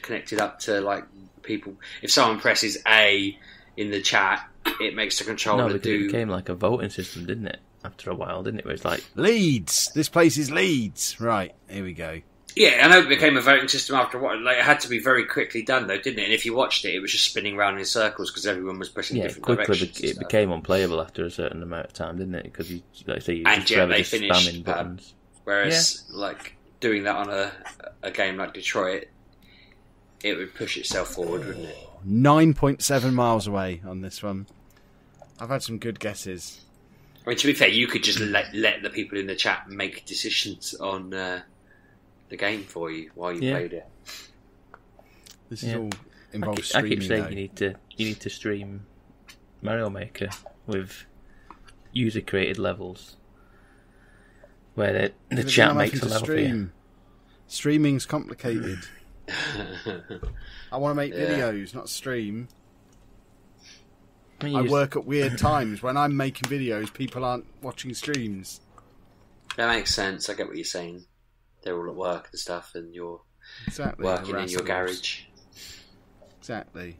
connected up to like people? If someone presses A in the chat, it makes the controller do. It became like a voting system, didn't it? After a while, didn't it? Where it's like Leeds. This place is Leeds. Right, here we go. Yeah, I know it became a voting system after a while. Like, it had to be very quickly done, though, didn't it? And if you watched it, it was just spinning around in circles because everyone was pressing different directions. It became unplayable after a certain amount of time, didn't it? Because you just they finished spamming buttons. Whereas, like doing that on a game like Detroit, it would push itself forward, wouldn't it? 9.7 miles away on this one. I've had some good guesses. I mean, to be fair, you could just let the people in the chat make decisions on the game for you while you played it. This is all involves streaming. I keep saying you need to stream Mario Maker with user created levels where the chat makes a level for you. Streaming's complicated. I want to make videos, not stream. I work at weird times. When I'm making videos, people aren't watching streams. That makes sense. I get what you're saying. They're all at work and stuff, and you're working in your garage. Exactly.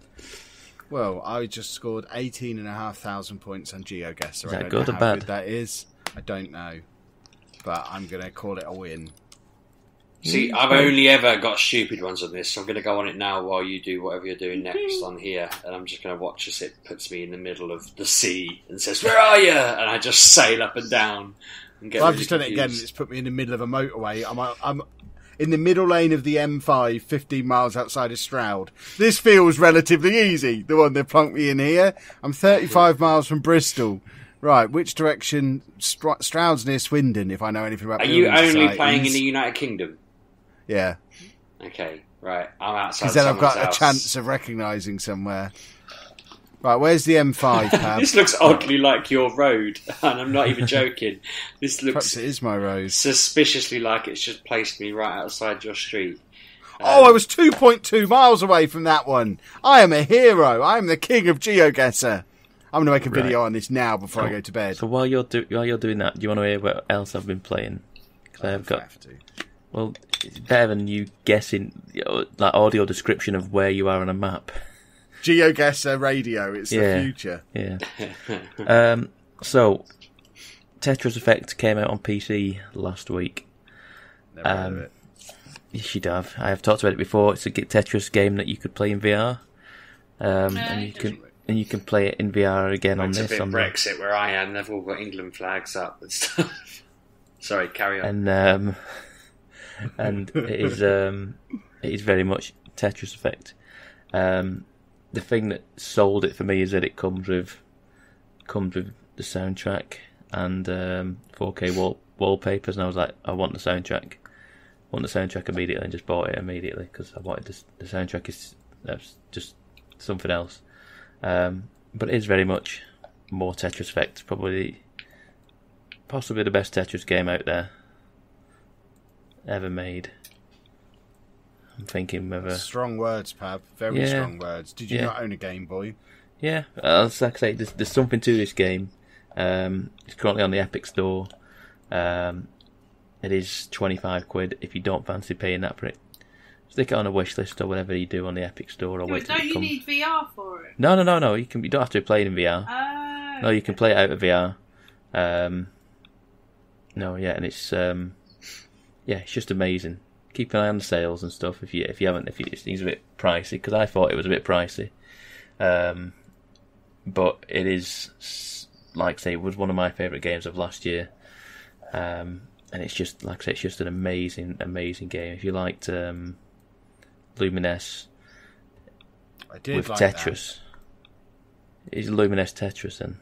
Well, I just scored 18,500 points on GeoGuessr. Is that good or bad? Good that is. I don't know, but I'm going to call it a win. See, I've only ever got stupid ones on this, so I'm going to go on it now while you do whatever you're doing next on here, and I'm just going to watch as it puts me in the middle of the sea and says, "Where are you?" And I just sail up and down. I've just done it again, and it's put me in the middle of a motorway. I'm in the middle lane of the M5, 15 miles outside of Stroud. This feels relatively easy, the one that plunked me in here. I'm 35 miles from Bristol. Right, which direction? Stroud's near Swindon, if I know anything about building societies. Are you only playing in the United Kingdom? Yeah. Okay, right. I'm outside. Because then I've got a chance of recognising somewhere. Right, where's the M5, Pab? This looks oddly like your road, and I'm not even joking. This looks... Perhaps it is my road. Suspiciously like it's just placed me right outside your street. I was 2.2 miles away from that one. I am a hero. I am the king of GeoGuessr. I'm going to make a video on this now before I go to bed. So while you're doing that, do you want to hear what else I've been playing? Because I have to. Well, it's better than you guessing, like audio description of where you are on a map. GeoGuessr radio, it's the future. Yeah. So, Tetris Effect came out on PC last week. Never heard of it. You should have. I have talked about it before. It's a Tetris game that you could play in VR. And you can. and you can play it in VR again on this. It's a bit on Brexit where I am. They've all got England flags up and stuff. Sorry, carry on. And it is very much Tetris Effect. The thing that sold it for me is that it comes with the soundtrack and 4K wallpapers, and I was like, I want the soundtrack. Immediately, and just bought it immediately because I wanted the soundtrack. That's just something else. But it is very much more Tetris Effect. Possibly the best Tetris game out there ever made. I'm thinking whether... Strong words, Pab. Very strong words. Did you not own a Game Boy? Yeah, like I say, there's something to this game. It's currently on the Epic Store. It is £25 if you don't fancy paying that for it. Stick it on a wish list or whatever you do on the Epic Store. Or wait don't you need VR for it? No. You don't have to play it in VR. No, you can play it out of VR. And it's it's just amazing. Keep an eye on the sales and stuff if you haven't. If it seems a bit pricey, because I thought it was a bit pricey. But it is, like I say, it was one of my favourite games of last year. And it's just, like I say, it's just an amazing, amazing game. If you liked Lumines with like Tetris, it's Lumines Tetris, then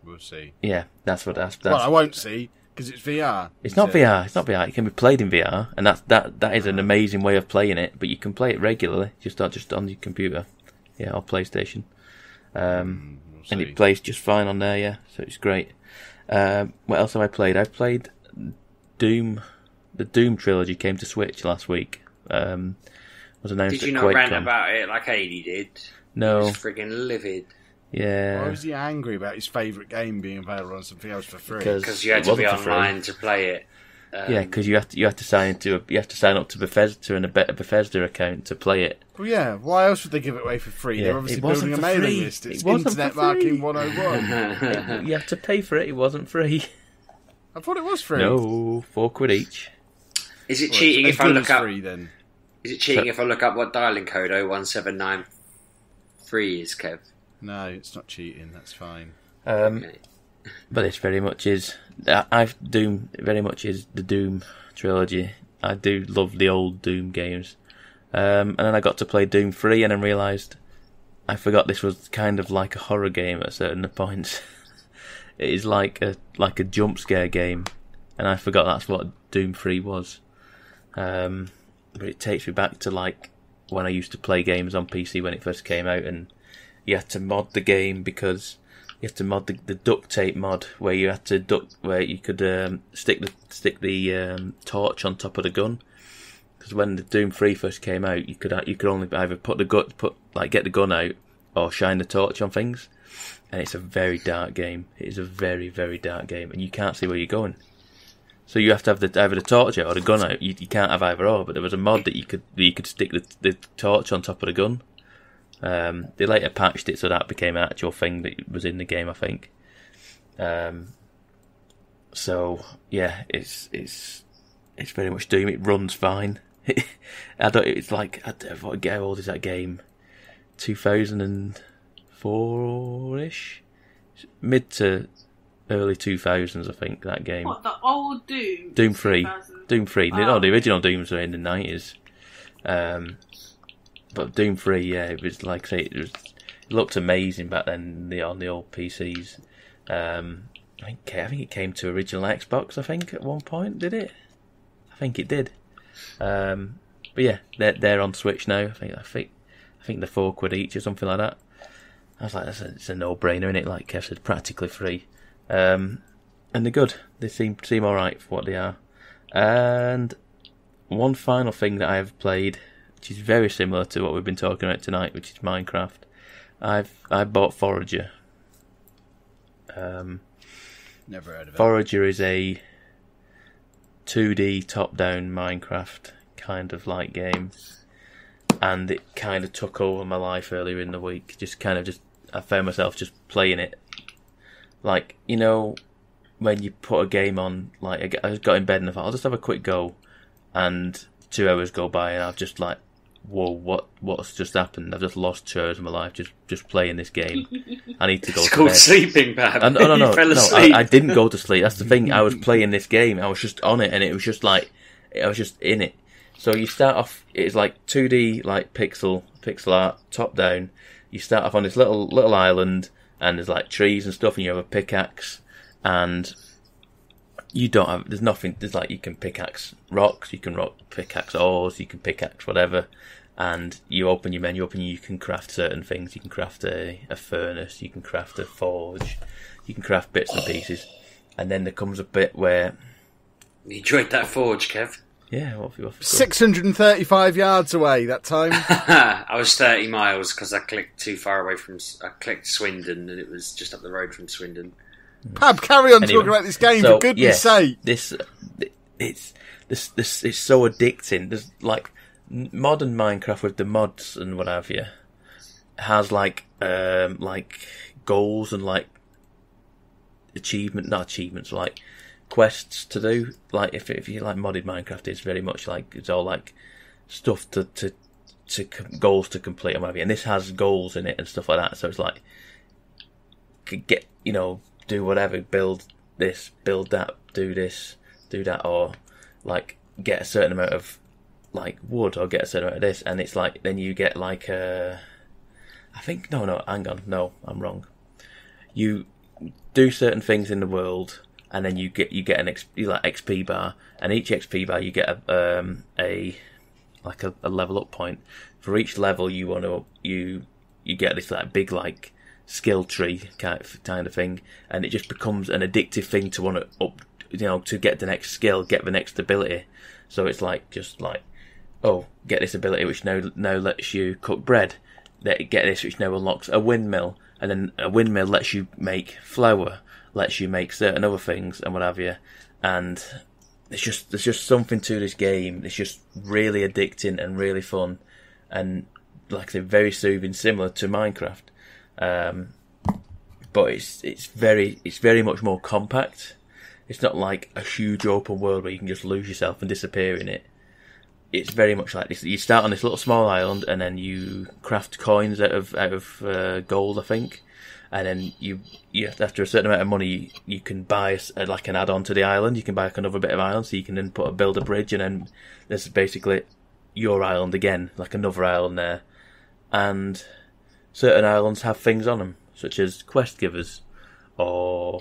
we'll see. Yeah, that's. Well, I won't see because it's VR. It's not VR. It's not VR. It can be played in VR, and that is an amazing way of playing it. But you can play it regularly, just on your computer, or PlayStation, and it plays just fine on there. Yeah, so it's great. What else have I played? I've played Doom. The Doom trilogy came to Switch last week. Was announced. Did you not rant about it like Adi did? No. He was friggin' livid. Yeah. Why was he angry about his favourite game being available on something else for free? Because you had to be online to play it. Because you have to sign up to Bethesda and a Bethesda account to play it. Well, yeah. Why else would they give it away for free? Yeah, They're obviously building a mailing list. It's Internet Marketing 101. You have to pay for it. It wasn't free. I thought it was free. No, £4 each. Is it cheating if I look up? Free, then? Is it cheating if I look up what dialing code 01793 is, Kev? No, it's not cheating. That's fine. Okay. But it's very much is. Doom very much is the Doom trilogy. I do love the old Doom games, and then I got to play Doom 3, and then realised I forgot this was kind of like a horror game at certain points. It is like a jump scare game, and I forgot that's what Doom 3 was. But it takes me back to like when I used to play games on PC when it first came out, and you had to mod the game because you had to mod the duct tape mod where you had to where you could stick the torch on top of the gun. Because when the Doom 3 first came out, you could only either get the gun out or shine the torch on things, and it's a very dark game. It is a very, very dark game, and you can't see where you're going. So you have to have either the torch out or the gun out. You can't have either or. But there was a mod that you could stick the torch on top of the gun. They later patched it so that became an actual thing that was in the game, I think. So yeah, it's very much Doom. It runs fine. How old is that game? 2004-ish, mid to early 2000s, I think, that game. What, the old Doom? Doom 3. Doom 3. Oh. No, the original Dooms were in the 90s. But Doom 3, yeah, it was like I say, it looked amazing back then on the old PCs. I think it came to original Xbox, I think, at one point, did it? I think it did. But yeah, they're on Switch now. I think they're £4 each or something like that. I was like, it's a no-brainer, innit? Like Kev said, practically free. And they're good. They seem alright for what they are. And one final thing that I have played, which is very similar to what we've been talking about tonight, which is Minecraft. I bought Forager. Never heard of it. Forager is a 2D top-down Minecraft kind of like game, and it kind of took over my life earlier in the week. I found myself just playing it. Like, you know, when you put a game on, like, I just got in bed and I thought, I'll just have a quick go, and 2 hours go by and I've just, like, whoa, what's just happened? I've just lost 2 hours of my life just playing this game. I need to go it's to called bed. sleeping, Pab. No, fell asleep. I didn't go to sleep. That's the thing. I was playing this game. I was just on it, and it was just like, I was just in it. So you start off, it's like 2D, like pixel art, top down. You start off on this little island, and there's like trees and stuff, and you have a pickaxe, and you don't have, there's nothing, there's like, you can pickaxe rocks, you can pickaxe ores, you can pickaxe whatever, and you open your menu up and you can craft certain things. You can craft a furnace, you can craft a forge, you can craft bits and pieces, and then there comes a bit where... You enjoyed that forge, Kev? Yeah, what 635 yards away that time. I was 30 miles because I clicked too far away from... I clicked Swindon, and it was just up the road from Swindon. Pab, carry on talking about this game, for goodness sake. It's so addicting. There's like modern Minecraft with the mods and what have you has like goals and like not achievements, like quests to do. Like if you like modded Minecraft, it's very much like it's all like stuff to goals to complete and what have you. And this has goals in it and stuff like that. So it's like get, you know, do whatever, build this, build that, do this, do that, or like get a certain amount of like wood, or get a certain amount of this, and it's like then you get like hang on, I'm wrong. You do certain things in the world, and then you get an XP bar, and each XP bar you get a level up point. For each level you get this like big like skill tree kind of thing, and it just becomes an addictive thing to want to up, you know, to get the next skill, get the next ability. So it's like just like, oh, get this ability which now lets you cook bread. Get this which now unlocks a windmill, and then a windmill lets you make flour, lets you make certain other things and what have you. And there's just something to this game. It's just really addicting and really fun, and like I say, very soothing, similar to Minecraft. But it's very much more compact. It's not like a huge open world where you can just lose yourself and disappear in it. It's very much like this. You start on this little small island, and then you craft coins out of gold, I think. And then you after a certain amount of money, you can buy like an add-on to the island. You can buy like another bit of island, so you can then build a bridge, and then there's basically your island again, like another island there. And certain islands have things on them, such as quest givers, or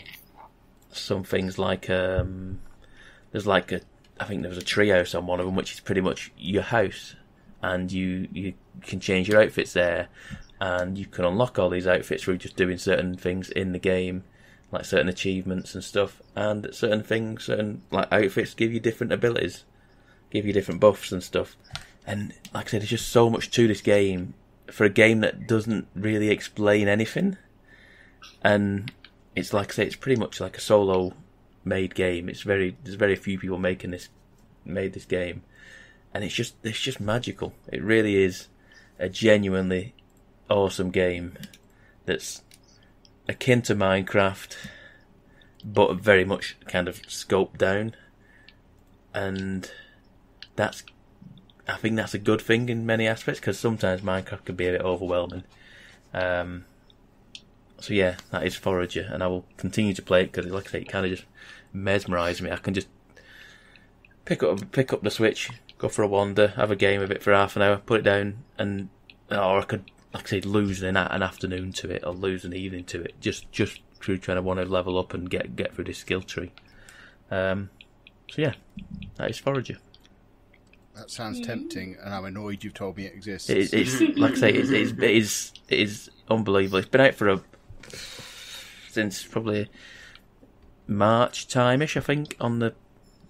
some things like there's like I think there was a treehouse on one of them, which is pretty much your house, and you can change your outfits there, and you can unlock all these outfits through just doing certain things in the game, like certain achievements and stuff. And certain like outfits give you different abilities, give you different buffs and stuff. And like I said, there's just so much to this game for a game that doesn't really explain anything. And it's like I say, it's pretty much like a solo made game. There's very few people made this game, and it's just magical. It really is a genuinely awesome game that's akin to Minecraft, but very much kind of scoped down. And I think that's a good thing in many aspects, because sometimes Minecraft can be a bit overwhelming. So yeah, that is Forager, and I will continue to play it because, like I say, it kind of just mesmerises me. I can just pick up the Switch, go for a wander, have a game of it for half an hour, put it down, or I could, like I say, lose an afternoon to it, or lose an evening to it, just through trying to want to level up and get through this skill tree. So yeah, that is Forager. That sounds tempting, and I'm annoyed you've told me it exists. It's like I say, it is unbelievable. It's been out since probably March time-ish, I think, on the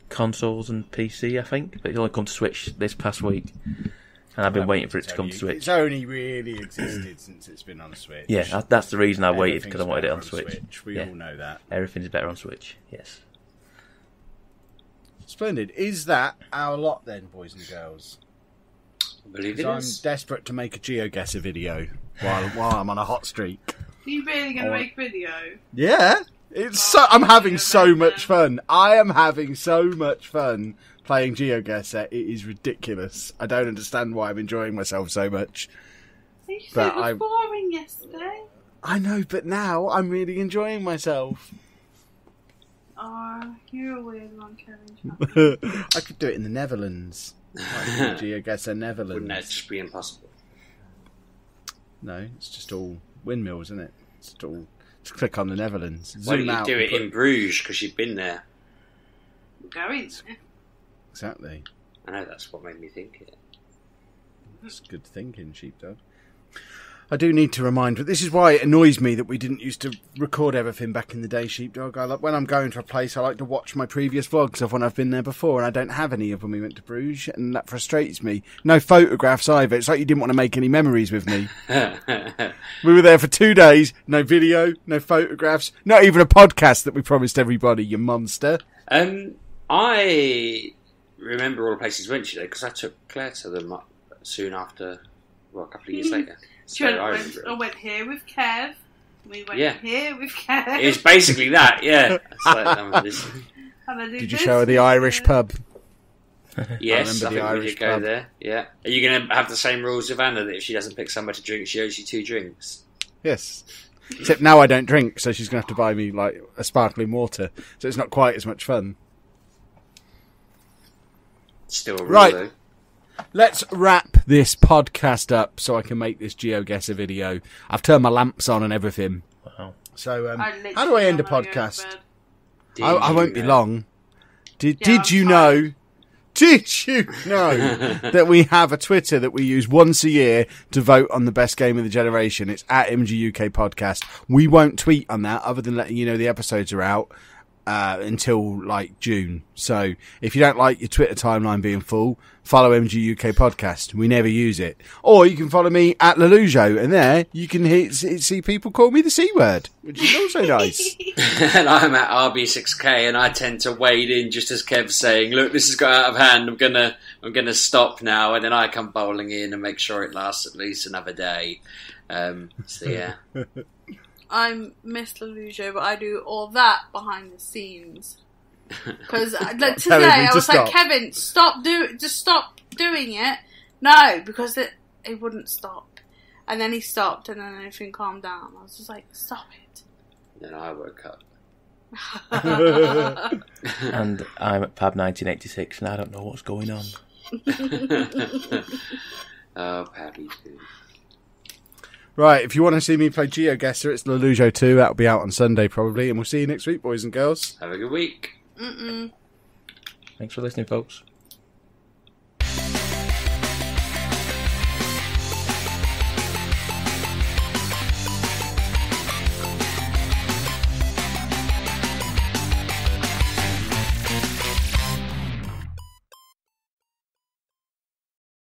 consoles and PC, I think. But it's only come to Switch this past week, and I've been waiting for it to come to Switch. It's only really existed since it's been on Switch. Yeah, that's the reason I waited, because I wanted it on Switch. We all know that. Everything's better on Switch, yes. Splendid. Is that our lot then, boys and girls? I believe it is. I'm desperate to make a GeoGuessr video while I'm on a hot streak. Are you really going to make a video? Yeah. I'm having so much fun. I am having so much fun playing GeoGuessr. It is ridiculous. I don't understand why I'm enjoying myself so much. You said it was boring yesterday. I know, but now I'm really enjoying myself. Oh, you're a weird one, Kevin. I could do it in the Netherlands. GeoGuessr Netherlands. Wouldn't that just be impossible? No, it's just all windmills, isn't it? Just click on the Netherlands. Why don't you do it in Bruges, because you've been there? Going. Exactly. I know, that's what made me think it. That's good thinking, Sheepdog. I do need to remind, but this is why it annoys me that we didn't used to record everything back in the day, Sheepdog. When I'm going to a place, I like to watch my previous vlogs of when I've been there before, and I don't have any of when we went to Bruges, and that frustrates me. No photographs either. It's like you didn't want to make any memories with me. We were there for 2 days, no video, no photographs, not even a podcast that we promised everybody, you monster. I remember all the places we went to, because I took Claire to them soon after, a couple of years later. So I went here with Kev. We went here with Kev. It was basically that, yeah. Did you show her the Irish pub? Yes, I think we did go there. Yeah. Are you going to have the same rules with Anna that if she doesn't pick somewhere to drink, she owes you 2 drinks? Yes. Except now I don't drink, so she's going to have to buy me like a sparkling water. So it's not quite as much fun. Still a rule, right. Though. Let's wrap this podcast up so I can make this GeoGuessr video. I've turned my lamps on and everything. Wow. So, how do I end a podcast? I won't be long. Did you know that we have a Twitter that we use once a year to vote on the best game of the generation? It's at MGUK Podcast. We won't tweet on that other than letting you know the episodes are out until like June. So if you don't like your Twitter timeline being full, follow MGUK Podcast. We never use it. Or you can follow me at Lelujo, and there you can see people call me the C word, which is also nice. And I'm at RB6K, and I tend to wade in just as Kev's saying, "Look, this has got out of hand. I'm gonna stop now," and then I come bowling in and make sure it lasts at least another day. So yeah. I'm Miss Lelujo, but I do all that behind the scenes. Because today I was like, Kevin, stop doing it. No, because it wouldn't stop. And then he stopped, and then everything calmed down. I was just like, stop it. Then I woke up. And I'm at Pab 1986, and I don't know what's going on. Oh, Pabby too. Right, if you want to see me play GeoGuessr, it's Lelujo 2. That'll be out on Sunday probably, and we'll see you next week, boys and girls. Have a good week. Mm-mm. Thanks for listening, folks.